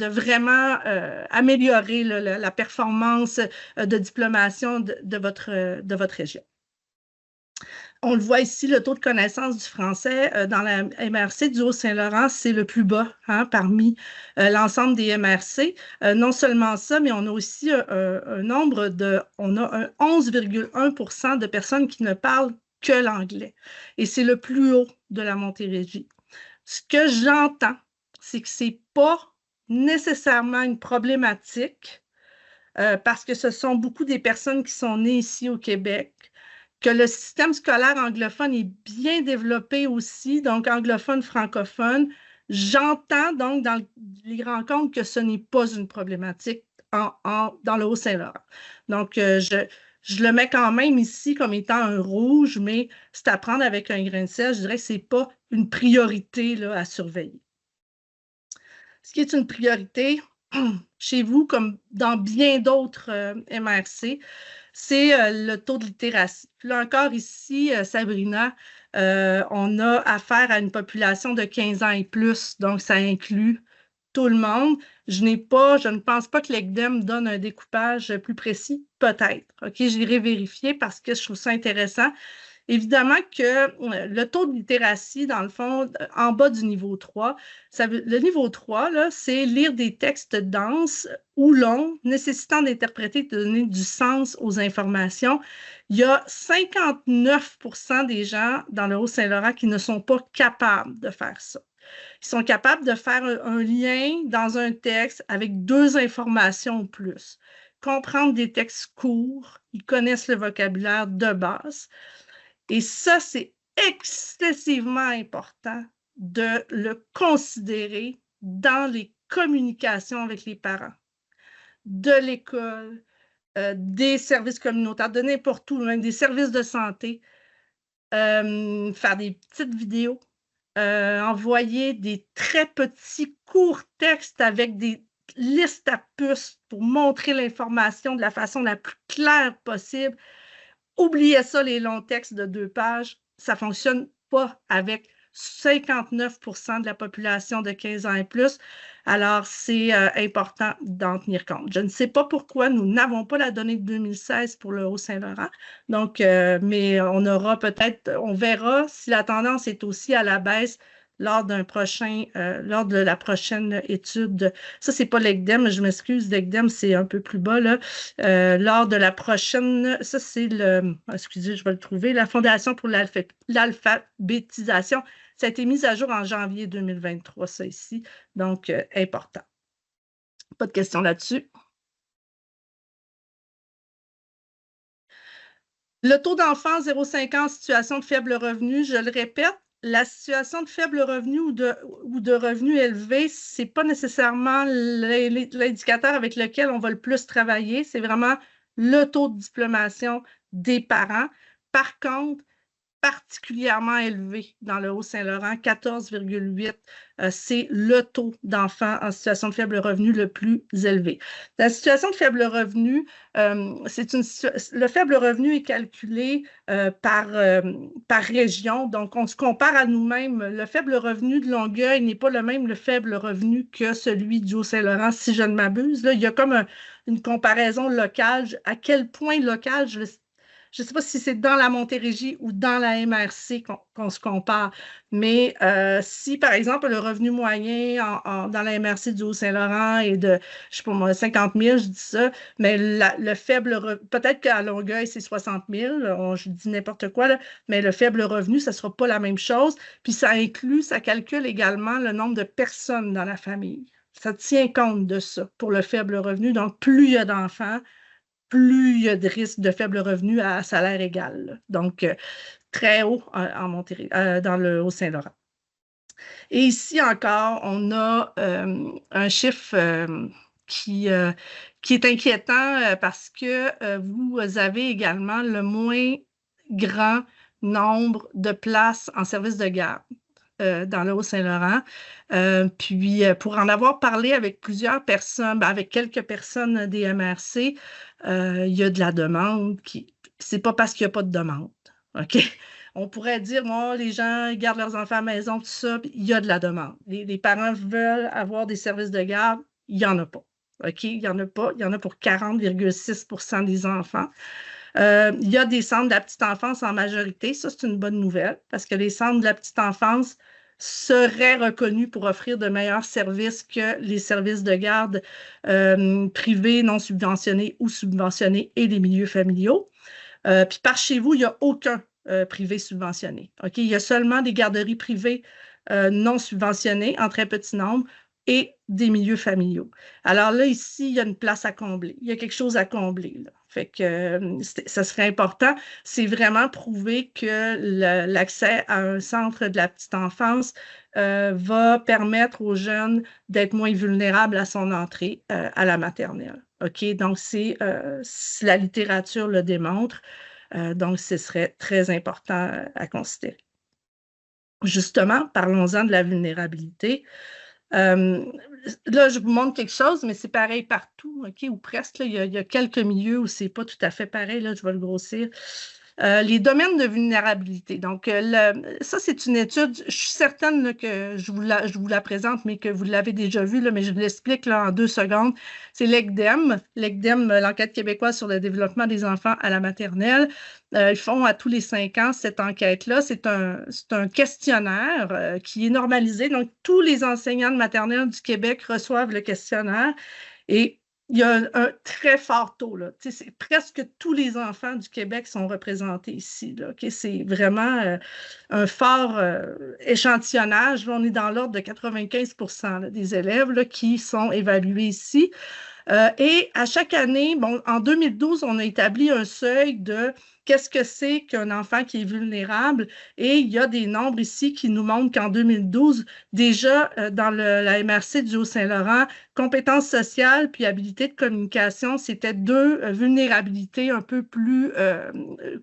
vraiment améliorer la performance de diplomation de votre région. On le voit ici, le taux de connaissance du français dans la MRC du Haut-Saint-Laurent, c'est le plus bas hein, parmi l'ensemble des MRC. Non seulement ça, mais on a aussi on a un 11,1% de personnes qui ne parlent que l'anglais. Et c'est le plus haut de la Montérégie. Ce que j'entends, c'est que ce n'est pas nécessairement une problématique parce que ce sont beaucoup des personnes qui sont nées ici au Québec, que le système scolaire anglophone est bien développé aussi, donc anglophone, francophone. J'entends donc dans les rencontres que ce n'est pas une problématique dans le Haut-Saint-Laurent. Donc, je le mets quand même ici comme étant un rouge, mais c'est à prendre avec un grain de sel. Je dirais que ce n'est pas une priorité là, à surveiller. Ce qui est une priorité chez vous, comme dans bien d'autres MRC, c'est le taux de littératie. Puis là encore ici, Sabrina, on a affaire à une population de 15 ans et plus, donc ça inclut tout le monde. Je ne pense pas que l'ECDEM donne un découpage plus précis, peut-être. OK, j'irai vérifier parce que je trouve ça intéressant. Évidemment que le taux de littératie, dans le fond, en bas du niveau 3, le niveau 3, c'est lire des textes denses ou longs, nécessitant d'interpréter et de donner du sens aux informations. Il y a 59% des gens dans le Haut-Saint-Laurent qui ne sont pas capables de faire ça. Ils sont capables de faire un lien dans un texte avec 2 informations ou plus. Comprendre des textes courts, ils connaissent le vocabulaire de base. Et ça, c'est excessivement important de le considérer dans les communications avec les parents, de l'école, des services communautaires, de n'importe où, même des services de santé, faire des petites vidéos, envoyer des très petits courts textes avec des listes à puces pour montrer l'information de la façon la plus claire possible. oubliez ça, les longs textes de 2 pages, ça ne fonctionne pas avec 59% de la population de 15 ans et plus. Alors, c'est important d'en tenir compte. Je ne sais pas pourquoi nous n'avons pas la donnée de 2016 pour le Haut-Saint-Laurent. Donc, mais on aura peut-être, on verra si la tendance est aussi à la baisse lors lors de la prochaine étude. Ça, c'est pas l'ECDEM, je m'excuse, l'ECDEM, c'est un peu plus bas, là. Lors de la prochaine, ça, c'est excusez, je vais le trouver, la Fondation pour l'alphabétisation. Ça a été mis à jour en janvier 2023, ça ici. Donc, important. Pas de questions là-dessus. Le taux d'enfants 0,5 ans en situation de faible revenu, je le répète, la situation de faible revenu ou de revenu élevé, ce n'est pas nécessairement l'indicateur avec lequel on va le plus travailler, c'est vraiment le taux de diplomation des parents. Par contre, particulièrement élevé dans le Haut-Saint-Laurent, 14,8. C'est le taux d'enfants en situation de faible revenu le plus élevé. La situation de faible revenu, le faible revenu est calculé par région. Donc, on se compare à nous-mêmes. Le faible revenu de Longueuil n'est pas le faible revenu que celui du Haut-Saint-Laurent, si je ne m'abuse. Là, il y a comme une comparaison locale. À quel point local, je ne sais pas si c'est dans la Montérégie ou dans la MRC qu'on se compare, mais si, par exemple, le revenu moyen dans la MRC du Haut-Saint-Laurent est de, je sais pas moi, 50 000, je dis ça, mais le faible, peut-être qu'à Longueuil, c'est 60 000, je dis n'importe quoi, là, mais le faible revenu, ça ne sera pas la même chose. Puis ça calcule également le nombre de personnes dans la famille. Ça tient compte de ça pour le faible revenu. Donc, plus il y a d'enfants, plus il y a de risques de faible revenu à salaire égal. Là. Donc, très haut en dans le Haut-Saint-Laurent. Et ici encore, on a un chiffre qui est inquiétant parce que vous avez également le moins grand nombre de places en service de garde dans le Haut-Saint-Laurent. Puis, pour en avoir parlé avec plusieurs personnes, avec quelques personnes des MRC, il y a de la demande. C'est pas parce qu'il n'y a pas de demande. OK? On pourrait dire, moi, les gens gardent leurs enfants à la maison, tout ça, puis il y a de la demande. Les parents veulent avoir des services de garde, il n'y en a pas. OK? Il n'y en a pas. Il y en a pour 40,6% des enfants. Il y a des centres de la petite enfance en majorité. Ça, c'est une bonne nouvelle parce que les centres de la petite enfance seraient reconnus pour offrir de meilleurs services que les services de garde privés, non subventionnés ou subventionnés et les milieux familiaux. Puis par chez vous, il n'y a aucun privé subventionné. Okay? Il y a seulement des garderies privées non subventionnées en très petit nombre et des milieux familiaux. Alors là, ici, il y a une place à combler. Il y a quelque chose à combler. Là. Fait que ça serait important. C'est vraiment prouver que l'accès à un centre de la petite enfance va permettre aux jeunes d'être moins vulnérables à son entrée à la maternelle. OK? Donc, la littérature le démontre. Donc, ce serait très important à considérer. Justement, parlons-en de la vulnérabilité. Là, je vous montre quelque chose, mais c'est pareil partout, OK, ou presque. Là, il y a quelques milieux où c'est pas tout à fait pareil. Là, je vais le grossir. Les domaines de vulnérabilité. Donc, ça, c'est une étude, je suis certaine là, que je vous la présente, mais que vous l'avez déjà vue, là, mais je vous l'explique là, en 2 secondes. C'est l'ECDEM, l'Enquête québécoise sur le développement des enfants à la maternelle. Ils font à tous les 5 ans cette enquête-là. C'est un questionnaire qui est normalisé. Donc, tous les enseignants de maternelle du Québec reçoivent le questionnaire et il y a un très fort taux. Là. C'est presque tous les enfants du Québec sont représentés ici. Là, okay? C'est vraiment un fort échantillonnage. Là, on est dans l'ordre de 95% là, des élèves là, qui sont évalués ici. Et à chaque année, bon, en 2012, on a établi un seuil de qu'est-ce que c'est qu'un enfant qui est vulnérable. Et il y a des nombres ici qui nous montrent qu'en 2012, déjà dans la MRC du Haut-Saint-Laurent, compétences sociales puis habilité de communication, c'était 2 vulnérabilités un peu plus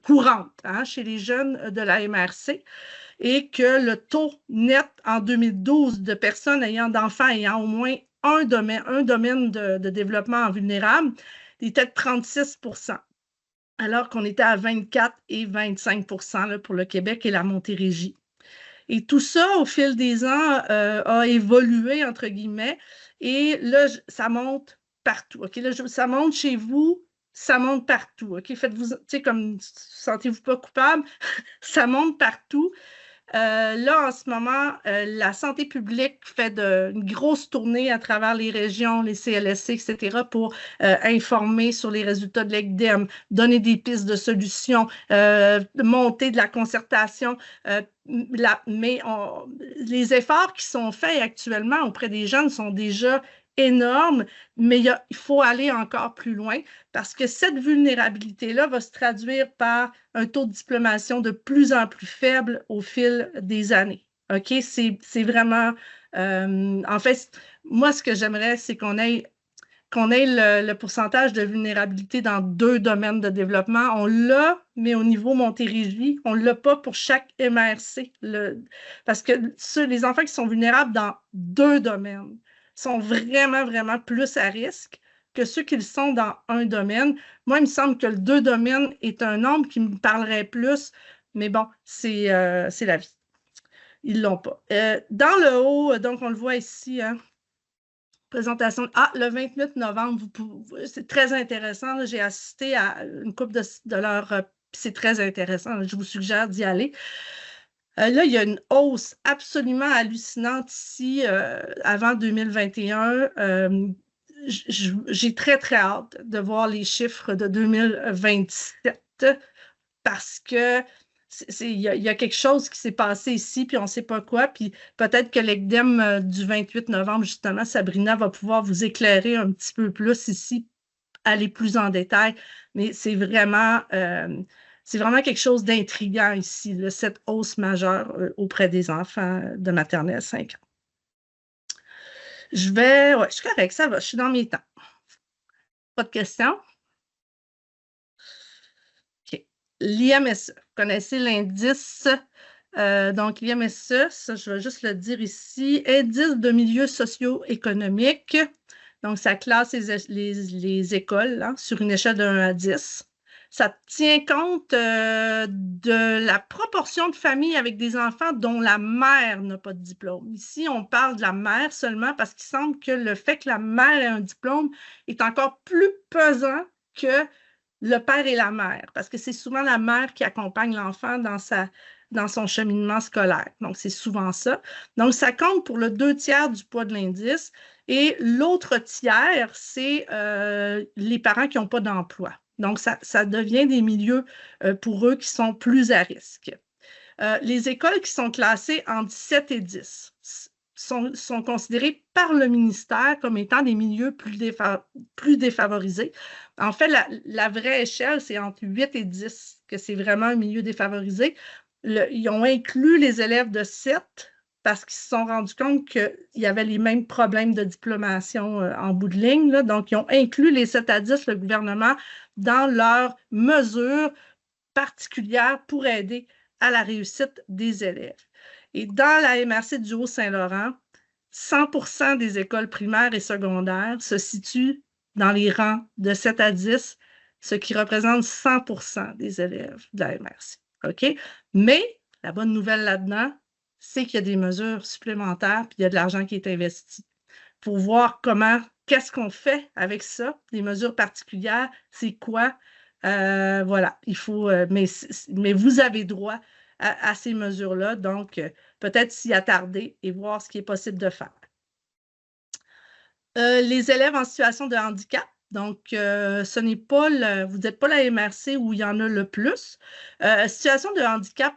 courantes hein, chez les jeunes de la MRC. Et que le taux net en 2012 de personnes d'enfants ayant au moins un domaine de développement vulnérable était de 36%. alors qu'on était à 24 et 25 là, pour le Québec et la Montérégie. Et tout ça, au fil des ans, a évolué, entre guillemets, et là, ça monte partout. OK? Là, ça monte chez vous, ça monte partout. OK? Faites-vous, tu sais, comme, sentez-vous pas coupable, ça monte partout. Là, en ce moment, la santé publique fait une grosse tournée à travers les régions, les CLSC, etc., pour informer sur les résultats de l'ECDEM, donner des pistes de solutions, monter de la concertation. Mais les efforts qui sont faits actuellement auprès des jeunes sont déjà énormes, mais il faut aller encore plus loin parce que cette vulnérabilité-là va se traduire par un taux de diplomation de plus en plus faible au fil des années. OK? C'est vraiment... en fait, moi, ce que j'aimerais, c'est qu'on ait le pourcentage de vulnérabilité dans 2 domaines de développement. On l'a, mais au niveau Montérégie, on ne l'a pas pour chaque MRC. Parce que les enfants qui sont vulnérables dans 2 domaines sont vraiment, vraiment plus à risque que ceux qui le sont dans un domaine. Moi, il me semble que le 2 domaines est un nombre qui me parlerait plus, mais bon, c'est la vie. Ils ne l'ont pas. Dans le haut, donc on le voit ici, hein, présentation. Ah, le 28 novembre, c'est très intéressant. J'ai assisté à une couple de leurs. C'est très intéressant. Je vous suggère d'y aller. Là, il y a une hausse absolument hallucinante ici avant 2021. J'ai très, très hâte de voir les chiffres de 2027 parce que il y a quelque chose qui s'est passé ici, puis on ne sait pas quoi, puis peut-être que l'ECDEM du 28 novembre, justement, Sabrina va pouvoir vous éclairer un petit peu plus ici, aller plus en détail, mais c'est vraiment quelque chose d'intriguant ici, là, cette hausse majeure auprès des enfants de maternelle 5 ans. Ouais, je suis correcte, ça va, je suis dans mes temps. Pas de questions? OK. L'IMSE, vous connaissez l'indice. Donc, l'IMSE, ça, je vais juste le dire ici, indice de milieu socio-économique. Donc, ça classe les écoles hein, sur une échelle de 1 à 10. Ça tient compte de la proportion de familles avec des enfants dont la mère n'a pas de diplôme. Ici, on parle de la mère seulement parce qu'il semble que le fait que la mère ait un diplôme est encore plus pesant que le père et la mère, parce que c'est souvent la mère qui accompagne l'enfant dans son cheminement scolaire. Donc, c'est souvent ça. Donc, ça compte pour le 2/3 du poids de l'indice. Et l'autre tiers, c'est les parents qui n'ont pas d'emploi. Donc, ça devient des milieux pour eux qui sont plus à risque. Les écoles qui sont classées entre 7 et 10 sont considérées par le ministère comme étant des milieux plus défavorisés. En fait, la vraie échelle, c'est entre 8 et 10, que c'est vraiment un milieu défavorisé. Ils ont inclus les élèves de 7 parce qu'ils se sont rendus compte qu'il y avait les mêmes problèmes de diplomation en bout de ligne. Là. Donc, ils ont inclus les 7 à 10, le gouvernement, dans leurs mesures particulières pour aider à la réussite des élèves. Et dans la MRC du Haut-Saint-Laurent, 100% des écoles primaires et secondaires se situent dans les rangs de 7 à 10, ce qui représente 100% des élèves de la MRC. OK? Mais la bonne nouvelle là-dedans, c'est qu'il y a des mesures supplémentaires, puis il y a de l'argent qui est investi pour voir qu'est-ce qu'on fait avec ça, les mesures particulières, c'est quoi? Voilà, il faut, mais vous avez droit à ces mesures-là, donc peut-être s'y attarder et voir ce qui est possible de faire. Les élèves en situation de handicap, donc ce n'est pas vous n'êtes pas la MRC où il y en a le plus. Situation de handicap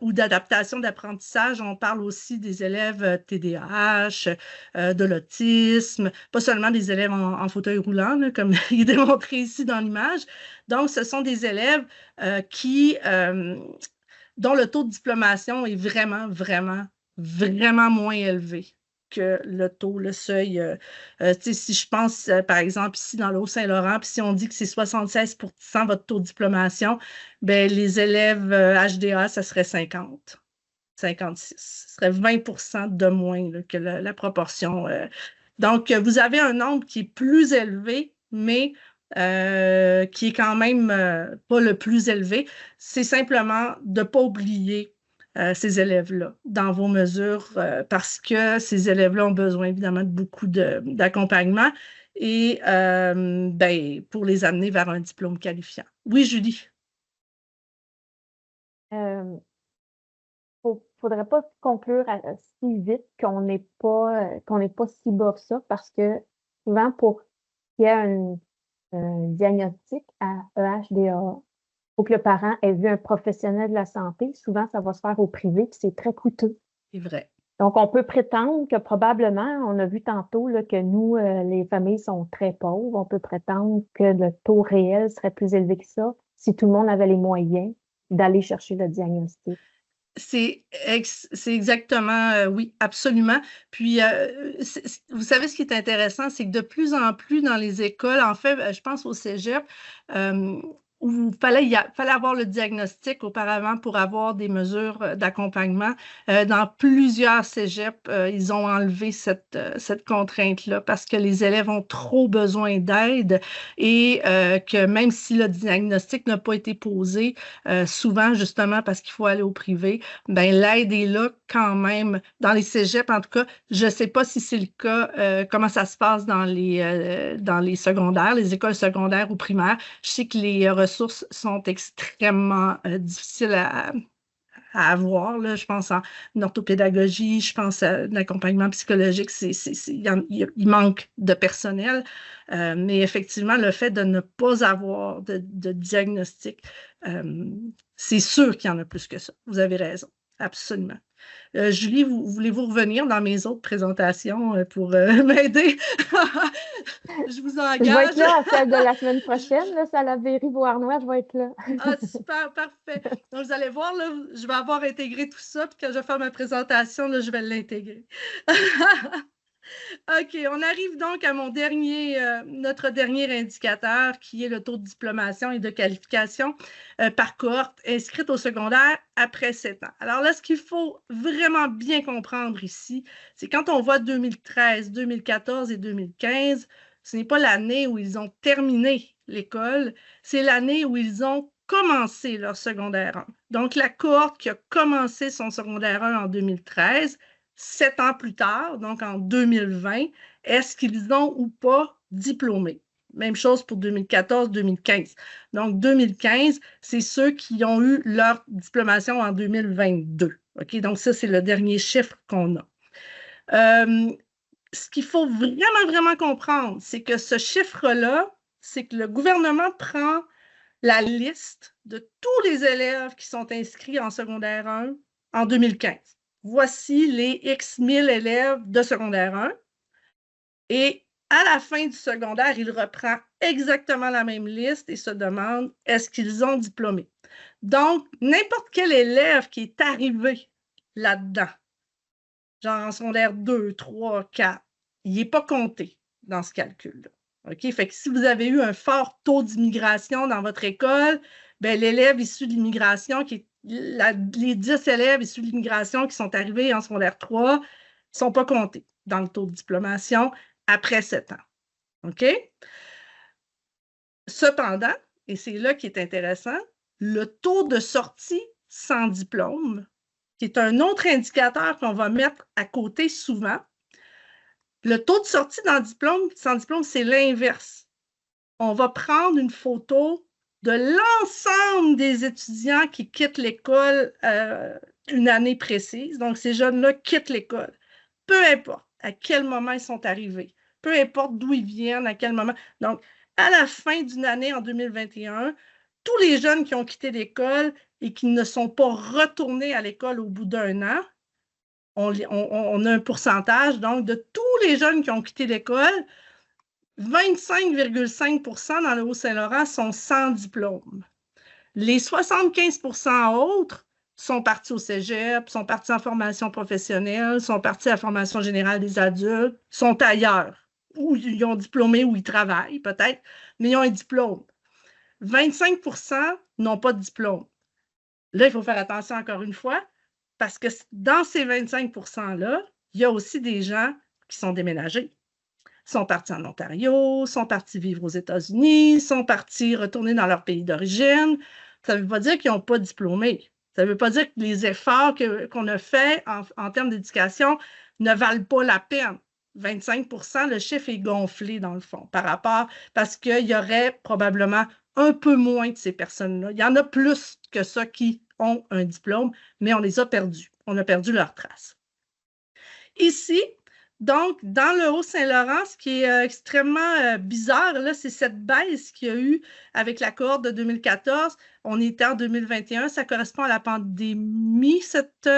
ou d'adaptation d'apprentissage, on parle aussi des élèves TDAH, de l'autisme, pas seulement des élèves en fauteuil roulant, là, comme il est démontré ici dans l'image. Donc, ce sont des élèves dont le taux de diplomation est vraiment, vraiment, vraiment moins élevé que le seuil. Si je pense, par exemple, ici dans le Haut-Saint-Laurent, puis si on dit que c'est 76% votre taux de diplomation, ben, les élèves HDA, ça serait 50, 56. Ce serait 20% de moins là, que la proportion. Donc, vous avez un nombre qui est plus élevé, mais qui est quand même pas le plus élevé. C'est simplement de ne pas oublier ces élèves-là dans vos mesures parce que ces élèves-là ont besoin évidemment de beaucoup d'accompagnement et pour les amener vers un diplôme qualifiant. Oui, Julie? Faudrait pas conclure si vite qu'on n'est pas si bas que ça, parce que souvent, pour qu'il y ait un diagnostic à EHDA, faut que le parent ait vu un professionnel de la santé. Souvent, ça va se faire au privé, puis c'est très coûteux. C'est vrai. Donc, on peut prétendre que probablement, on a vu tantôt là, que nous, les familles sont très pauvres. On peut prétendre que le taux réel serait plus élevé que ça si tout le monde avait les moyens d'aller chercher le diagnostic. C'est exactement, oui, absolument. Puis, vous savez, ce qui est intéressant, c'est que de plus en plus dans les écoles, en fait, je pense au cégep, où il fallait avoir le diagnostic auparavant pour avoir des mesures d'accompagnement. Dans plusieurs cégeps, ils ont enlevé cette contrainte-là parce que les élèves ont trop besoin d'aide et que même si le diagnostic n'a pas été posé, souvent, justement, parce qu'il faut aller au privé, ben l'aide est là quand même. Dans les cégeps, en tout cas, je ne sais pas si c'est le cas, comment ça se passe dans les secondaires, les écoles secondaires ou primaires. Je sais que les ressources sont extrêmement difficiles à avoir. Là. Je pense en orthopédagogie, je pense à l'accompagnement psychologique, il manque de personnel. Mais effectivement, le fait de ne pas avoir de diagnostic, c'est sûr qu'il y en a plus que ça. Vous avez raison, absolument. Julie, voulez-vous revenir dans mes autres présentations pour m'aider? Je vous engage. Je vais être là à celle de la semaine prochaine, là, c'est à la Berry-Beauharnois, je vais être là. Ah, super, parfait. Donc, vous allez voir, là, je vais avoir intégré tout ça, puis quand je vais faire ma présentation, là, je vais l'intégrer. OK, on arrive donc à notre dernier indicateur, qui est le taux de diplomation et de qualification par cohorte inscrite au secondaire après 7 ans. Alors là, ce qu'il faut vraiment bien comprendre ici, c'est quand on voit 2013, 2014 et 2015, ce n'est pas l'année où ils ont terminé l'école, c'est l'année où ils ont commencé leur secondaire 1. Donc, la cohorte qui a commencé son secondaire 1 en 2013, 7 ans plus tard, donc en 2020, est-ce qu'ils ont ou pas diplômé? Même chose pour 2014-2015. Donc, 2015, c'est ceux qui ont eu leur diplomation en 2022. OK? Donc, ça, c'est le dernier chiffre qu'on a. Ce qu'il faut vraiment, vraiment comprendre, c'est que ce chiffre-là, c'est que le gouvernement prend la liste de tous les élèves qui sont inscrits en secondaire 1 en 2015. Voici les X 1000 élèves de secondaire 1. Et à la fin du secondaire, il reprend exactement la même liste et se demande est-ce qu'ils ont diplômé. Donc, n'importe quel élève qui est arrivé là-dedans, genre en secondaire 2, 3, 4, il n'est pas compté dans ce calcul-là. OK? Fait que si vous avez eu un fort taux d'immigration dans votre école, ben, l'élève issu de l'immigration, les 10 élèves issus de l'immigration qui sont arrivés en secondaire 3, ne sont pas comptés dans le taux de diplomation après 7 ans. OK? Cependant, et c'est là qui est intéressant, le taux de sortie sans diplôme, qui est un autre indicateur qu'on va mettre à côté souvent, le taux de sortie sans diplôme, c'est l'inverse. On va prendre une photo de l'ensemble des étudiants qui quittent l'école une année précise. Donc, ces jeunes-là quittent l'école. Peu importe à quel moment ils sont arrivés, peu importe d'où ils viennent, à quel moment. Donc, à la fin d'une année en 2021, tous les jeunes qui ont quitté l'école et qui ne sont pas retournés à l'école au bout d'un an, on a un pourcentage, donc, de tous les jeunes qui ont quitté l'école, 25,5% dans le Haut-Saint-Laurent sont sans diplôme. Les 75% autres sont partis au cégep, sont partis en formation professionnelle, sont partis à la formation générale des adultes, sont ailleurs, ou ils ont diplômé ou ils travaillent peut-être, mais ils ont un diplôme. 25% n'ont pas de diplôme. Là, il faut faire attention encore une fois, parce que dans ces 25%-là, il y a aussi des gens qui sont déménagés. sont partis en Ontario, sont partis vivre aux États-Unis, sont partis retourner dans leur pays d'origine. Ça ne veut pas dire qu'ils n'ont pas diplômé. Ça ne veut pas dire que les efforts qu'on a faits en termes d'éducation ne valent pas la peine. 25 %, le chiffre est gonflé dans le fond par rapport, parce qu'il y aurait probablement un peu moins de ces personnes-là. Il y en a plus que ça qui ont un diplôme, mais on les a perdus. On a perdu leur trace. Ici, donc, dans le Haut-Saint-Laurent, ce qui est extrêmement bizarre, là, c'est cette baisse qu'il y a eu avec la cohorte de 2014. On était en 2021, ça correspond à la pandémie, cette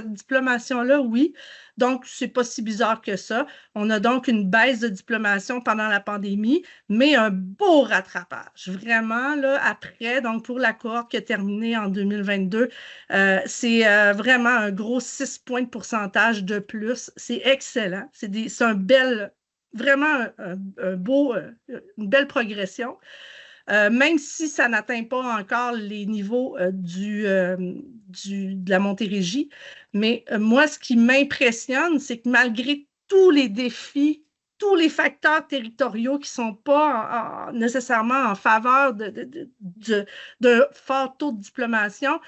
diplomation-là, oui. Donc, ce n'est pas si bizarre que ça. On a donc une baisse de diplomation pendant la pandémie, mais un beau rattrapage. Vraiment, là, après, donc pour la cohorte qui a terminé en 2022, c'est vraiment un gros 6 points de pourcentage de plus. C'est excellent. C'est vraiment une belle progression. Même si ça n'atteint pas encore les niveaux de la Montérégie. Mais moi, ce qui m'impressionne, c'est que malgré tous les défis, tous les facteurs territoriaux qui ne sont pas nécessairement en faveur d'un fort taux de diplomation,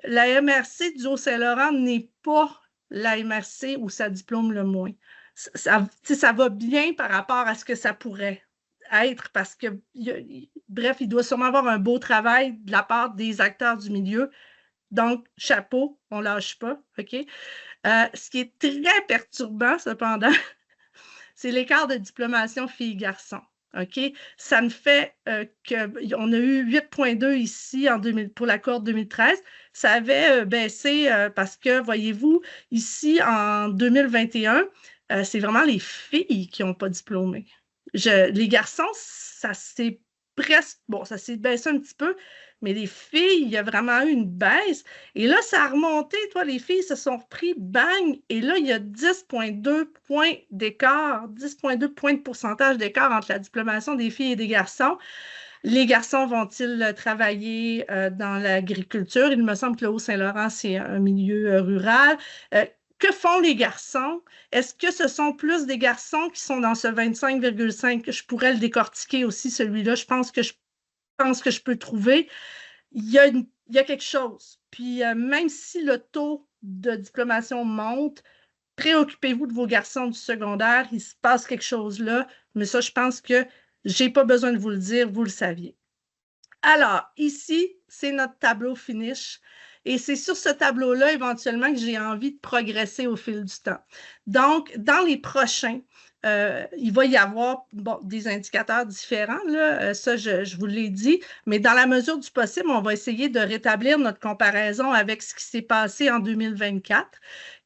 la MRC du Haut-Saint-Laurent n'est pas la MRC où ça diplôme le moins. Ça va bien par rapport à ce que ça pourrait être, parce que, bref, il doit sûrement avoir un beau travail de la part des acteurs du milieu. Donc, chapeau, on ne lâche pas, OK? Ce qui est très perturbant, cependant, c'est l'écart de diplomation filles-garçons. OK? Ça ne fait qu'on a eu 8,2 ici pour la cohorte 2013. Ça avait baissé parce que, voyez-vous, ici, en 2021, c'est vraiment les filles qui n'ont pas diplômé. Les garçons, ça s'est baissé un petit peu, mais les filles, il y a vraiment eu une baisse. Et là, ça a remonté, les filles se sont repris, bang, et là, il y a 10,2 points d'écart, 10,2 points de pourcentage d'écart entre la diplomation des filles et des garçons. Les garçons vont-ils travailler dans l'agriculture? Il me semble que le Haut-Saint-Laurent, c'est un milieu rural. Que font les garçons? Est-ce que ce sont plus des garçons qui sont dans ce 25,5? Je pourrais le décortiquer aussi, celui-là. Je pense que je peux trouver. Il y a quelque chose. Puis, même si le taux de diplomation monte, préoccupez-vous de vos garçons du secondaire. Il se passe quelque chose là. Mais ça, je pense que je n'ai pas besoin de vous le dire. Vous le saviez. Alors, ici, c'est notre tableau finish. Et c'est sur ce tableau-là, éventuellement, que j'ai envie de progresser au fil du temps. Donc, dans les prochains, il va y avoir des indicateurs différents, là, ça, je vous l'ai dit, mais dans la mesure du possible, on va essayer de rétablir notre comparaison avec ce qui s'est passé en 2024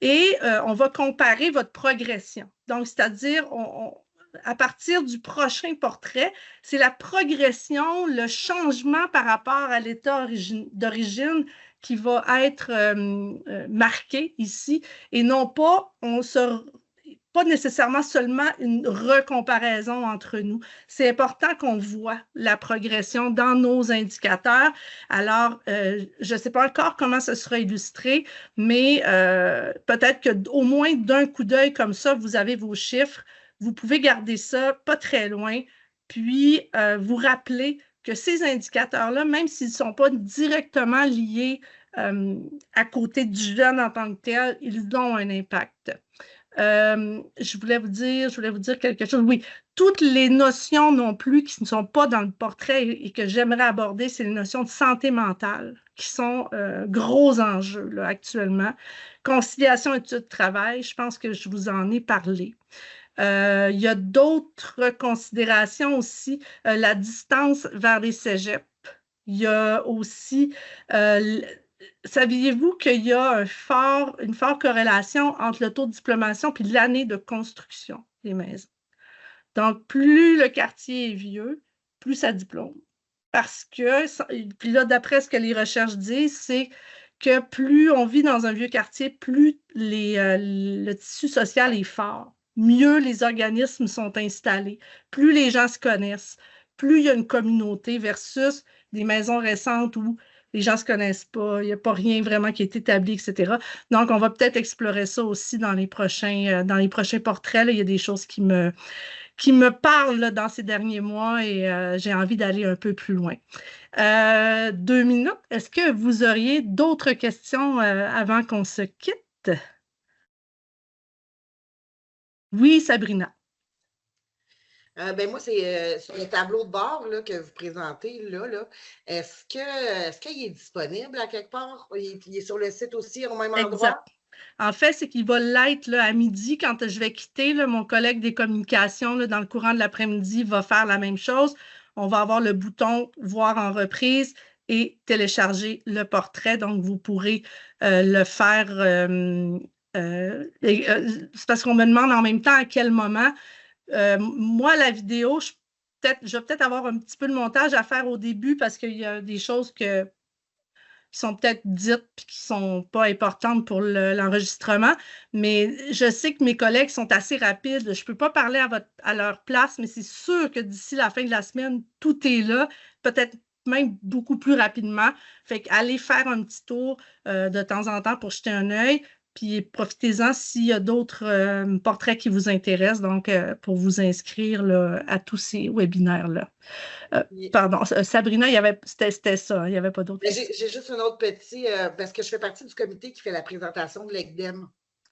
et on va comparer votre progression. Donc, c'est-à-dire, à partir du prochain portrait, c'est la progression, le changement par rapport à l'état d'origine qui va être marqué ici et non pas, pas nécessairement seulement une recomparaison entre nous. C'est important qu'on voit la progression dans nos indicateurs. Alors, je ne sais pas encore comment ce sera illustré, mais peut-être qu'au moins d'un coup d'œil comme ça, vous avez vos chiffres. Vous pouvez garder ça pas très loin, puis vous rappeler que ces indicateurs-là, même s'ils ne sont pas directement liés à côté du jeune en tant que tel, ils ont un impact. Je voulais vous dire quelque chose. Oui, toutes les notions non plus qui ne sont pas dans le portrait et que j'aimerais aborder, c'est les notions de santé mentale qui sont gros enjeux là, actuellement. Conciliation études-travail, je pense que je vous en ai parlé. Il y a d'autres considérations aussi, la distance vers les cégeps. Il y a aussi, saviez-vous qu'il y a une forte corrélation entre le taux de diplomation et l'année de construction des maisons. Donc, plus le quartier est vieux, plus ça diplôme. Parce que, puis là, d'après ce que les recherches disent, c'est que plus on vit dans un vieux quartier, plus le tissu social est fort. Mieux les organismes sont installés, plus les gens se connaissent, plus il y a une communauté versus des maisons récentes où les gens ne se connaissent pas, il n'y a pas rien vraiment qui est établi, etc. Donc, on va peut-être explorer ça aussi dans les prochains portraits. Là. Il y a des choses qui me qui me parle là, dans ces derniers mois et j'ai envie d'aller un peu plus loin. 2 minutes. Est-ce que vous auriez d'autres questions avant qu'on se quitte? Oui, Sabrina. Ben moi, c'est sur le tableau de bord là, que vous présentez là. Est-ce qu'il est disponible à quelque part? Il est sur le site aussi au même endroit? Exact. En fait, c'est qu'il va l'être là, à midi quand je vais quitter. Là, mon collègue des communications, là, dans le courant de l'après-midi, va faire la même chose. On va avoir le bouton « Voir en reprise » et télécharger le portrait. Donc, vous pourrez le faire. C'est parce qu'on me demande en même temps à quel moment. Moi, la vidéo, je vais peut-être avoir un petit peu de montage à faire au début parce qu'il y a des choses qui sont peut-être dites et qui ne sont pas importantes pour l'enregistrement. Mais je sais que mes collègues sont assez rapides. Je ne peux pas parler à leur place, mais c'est sûr que d'ici la fin de la semaine, tout est là, peut-être même beaucoup plus rapidement. Fait qu'allez faire un petit tour de temps en temps pour jeter un œil. Puis profitez-en s'il y a d'autres portraits qui vous intéressent, donc pour vous inscrire là, à tous ces webinaires-là. Pardon, Sabrina, c'était ça, il n'y avait pas d'autres questions. J'ai juste un autre petit, parce que je fais partie du comité qui fait la présentation de l'ECDEM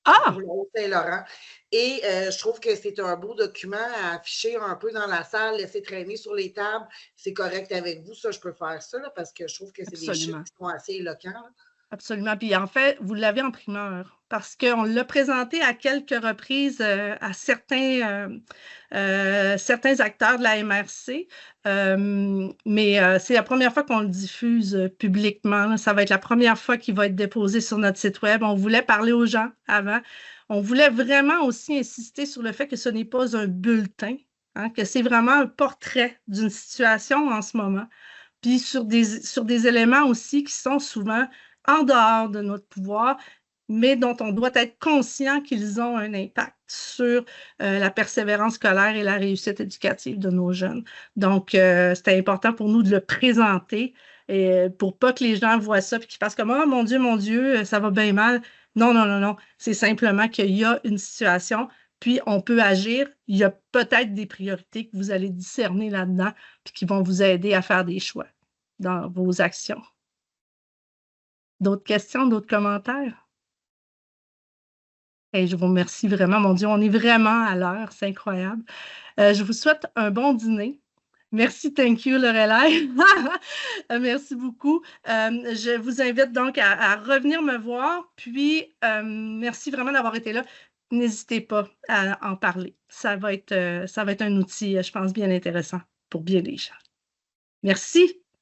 pour le Haut-Saint-Laurent. Et je trouve que c'est un beau document à afficher un peu dans la salle, laisser traîner sur les tables. C'est correct avec vous, ça, je peux faire ça, là, parce que je trouve que c'est des chiffres qui sont assez éloquents. Là. Absolument. Puis en fait, vous l'avez en primeur parce qu'on l'a présenté à quelques reprises à certains acteurs de la MRC, mais c'est la première fois qu'on le diffuse publiquement. Là. Ça va être la première fois qu'il va être déposé sur notre site Web. On voulait parler aux gens avant. On voulait vraiment aussi insister sur le fait que ce n'est pas un bulletin, hein, que c'est vraiment un portrait d'une situation en ce moment. Puis sur des éléments aussi qui sont souvent en dehors de notre pouvoir, mais dont on doit être conscient qu'ils ont un impact sur la persévérance scolaire et la réussite éducative de nos jeunes. Donc, c'était important pour nous de le présenter et pour pas que les gens voient ça et qu'ils fassent comme « Oh mon Dieu, ça va bien mal ». Non, non, non, non. C'est simplement qu'il y a une situation, puis on peut agir. Il y a peut-être des priorités que vous allez discerner là-dedans puis qui vont vous aider à faire des choix dans vos actions. D'autres questions, d'autres commentaires? Et je vous remercie vraiment. Mon Dieu, on est vraiment à l'heure. C'est incroyable. Je vous souhaite un bon dîner. Merci, thank you, Lorelai. Merci beaucoup. Je vous invite donc à revenir me voir. Puis, merci vraiment d'avoir été là. N'hésitez pas à en parler. Ça va être un outil, je pense, bien intéressant pour bien les gens. Merci.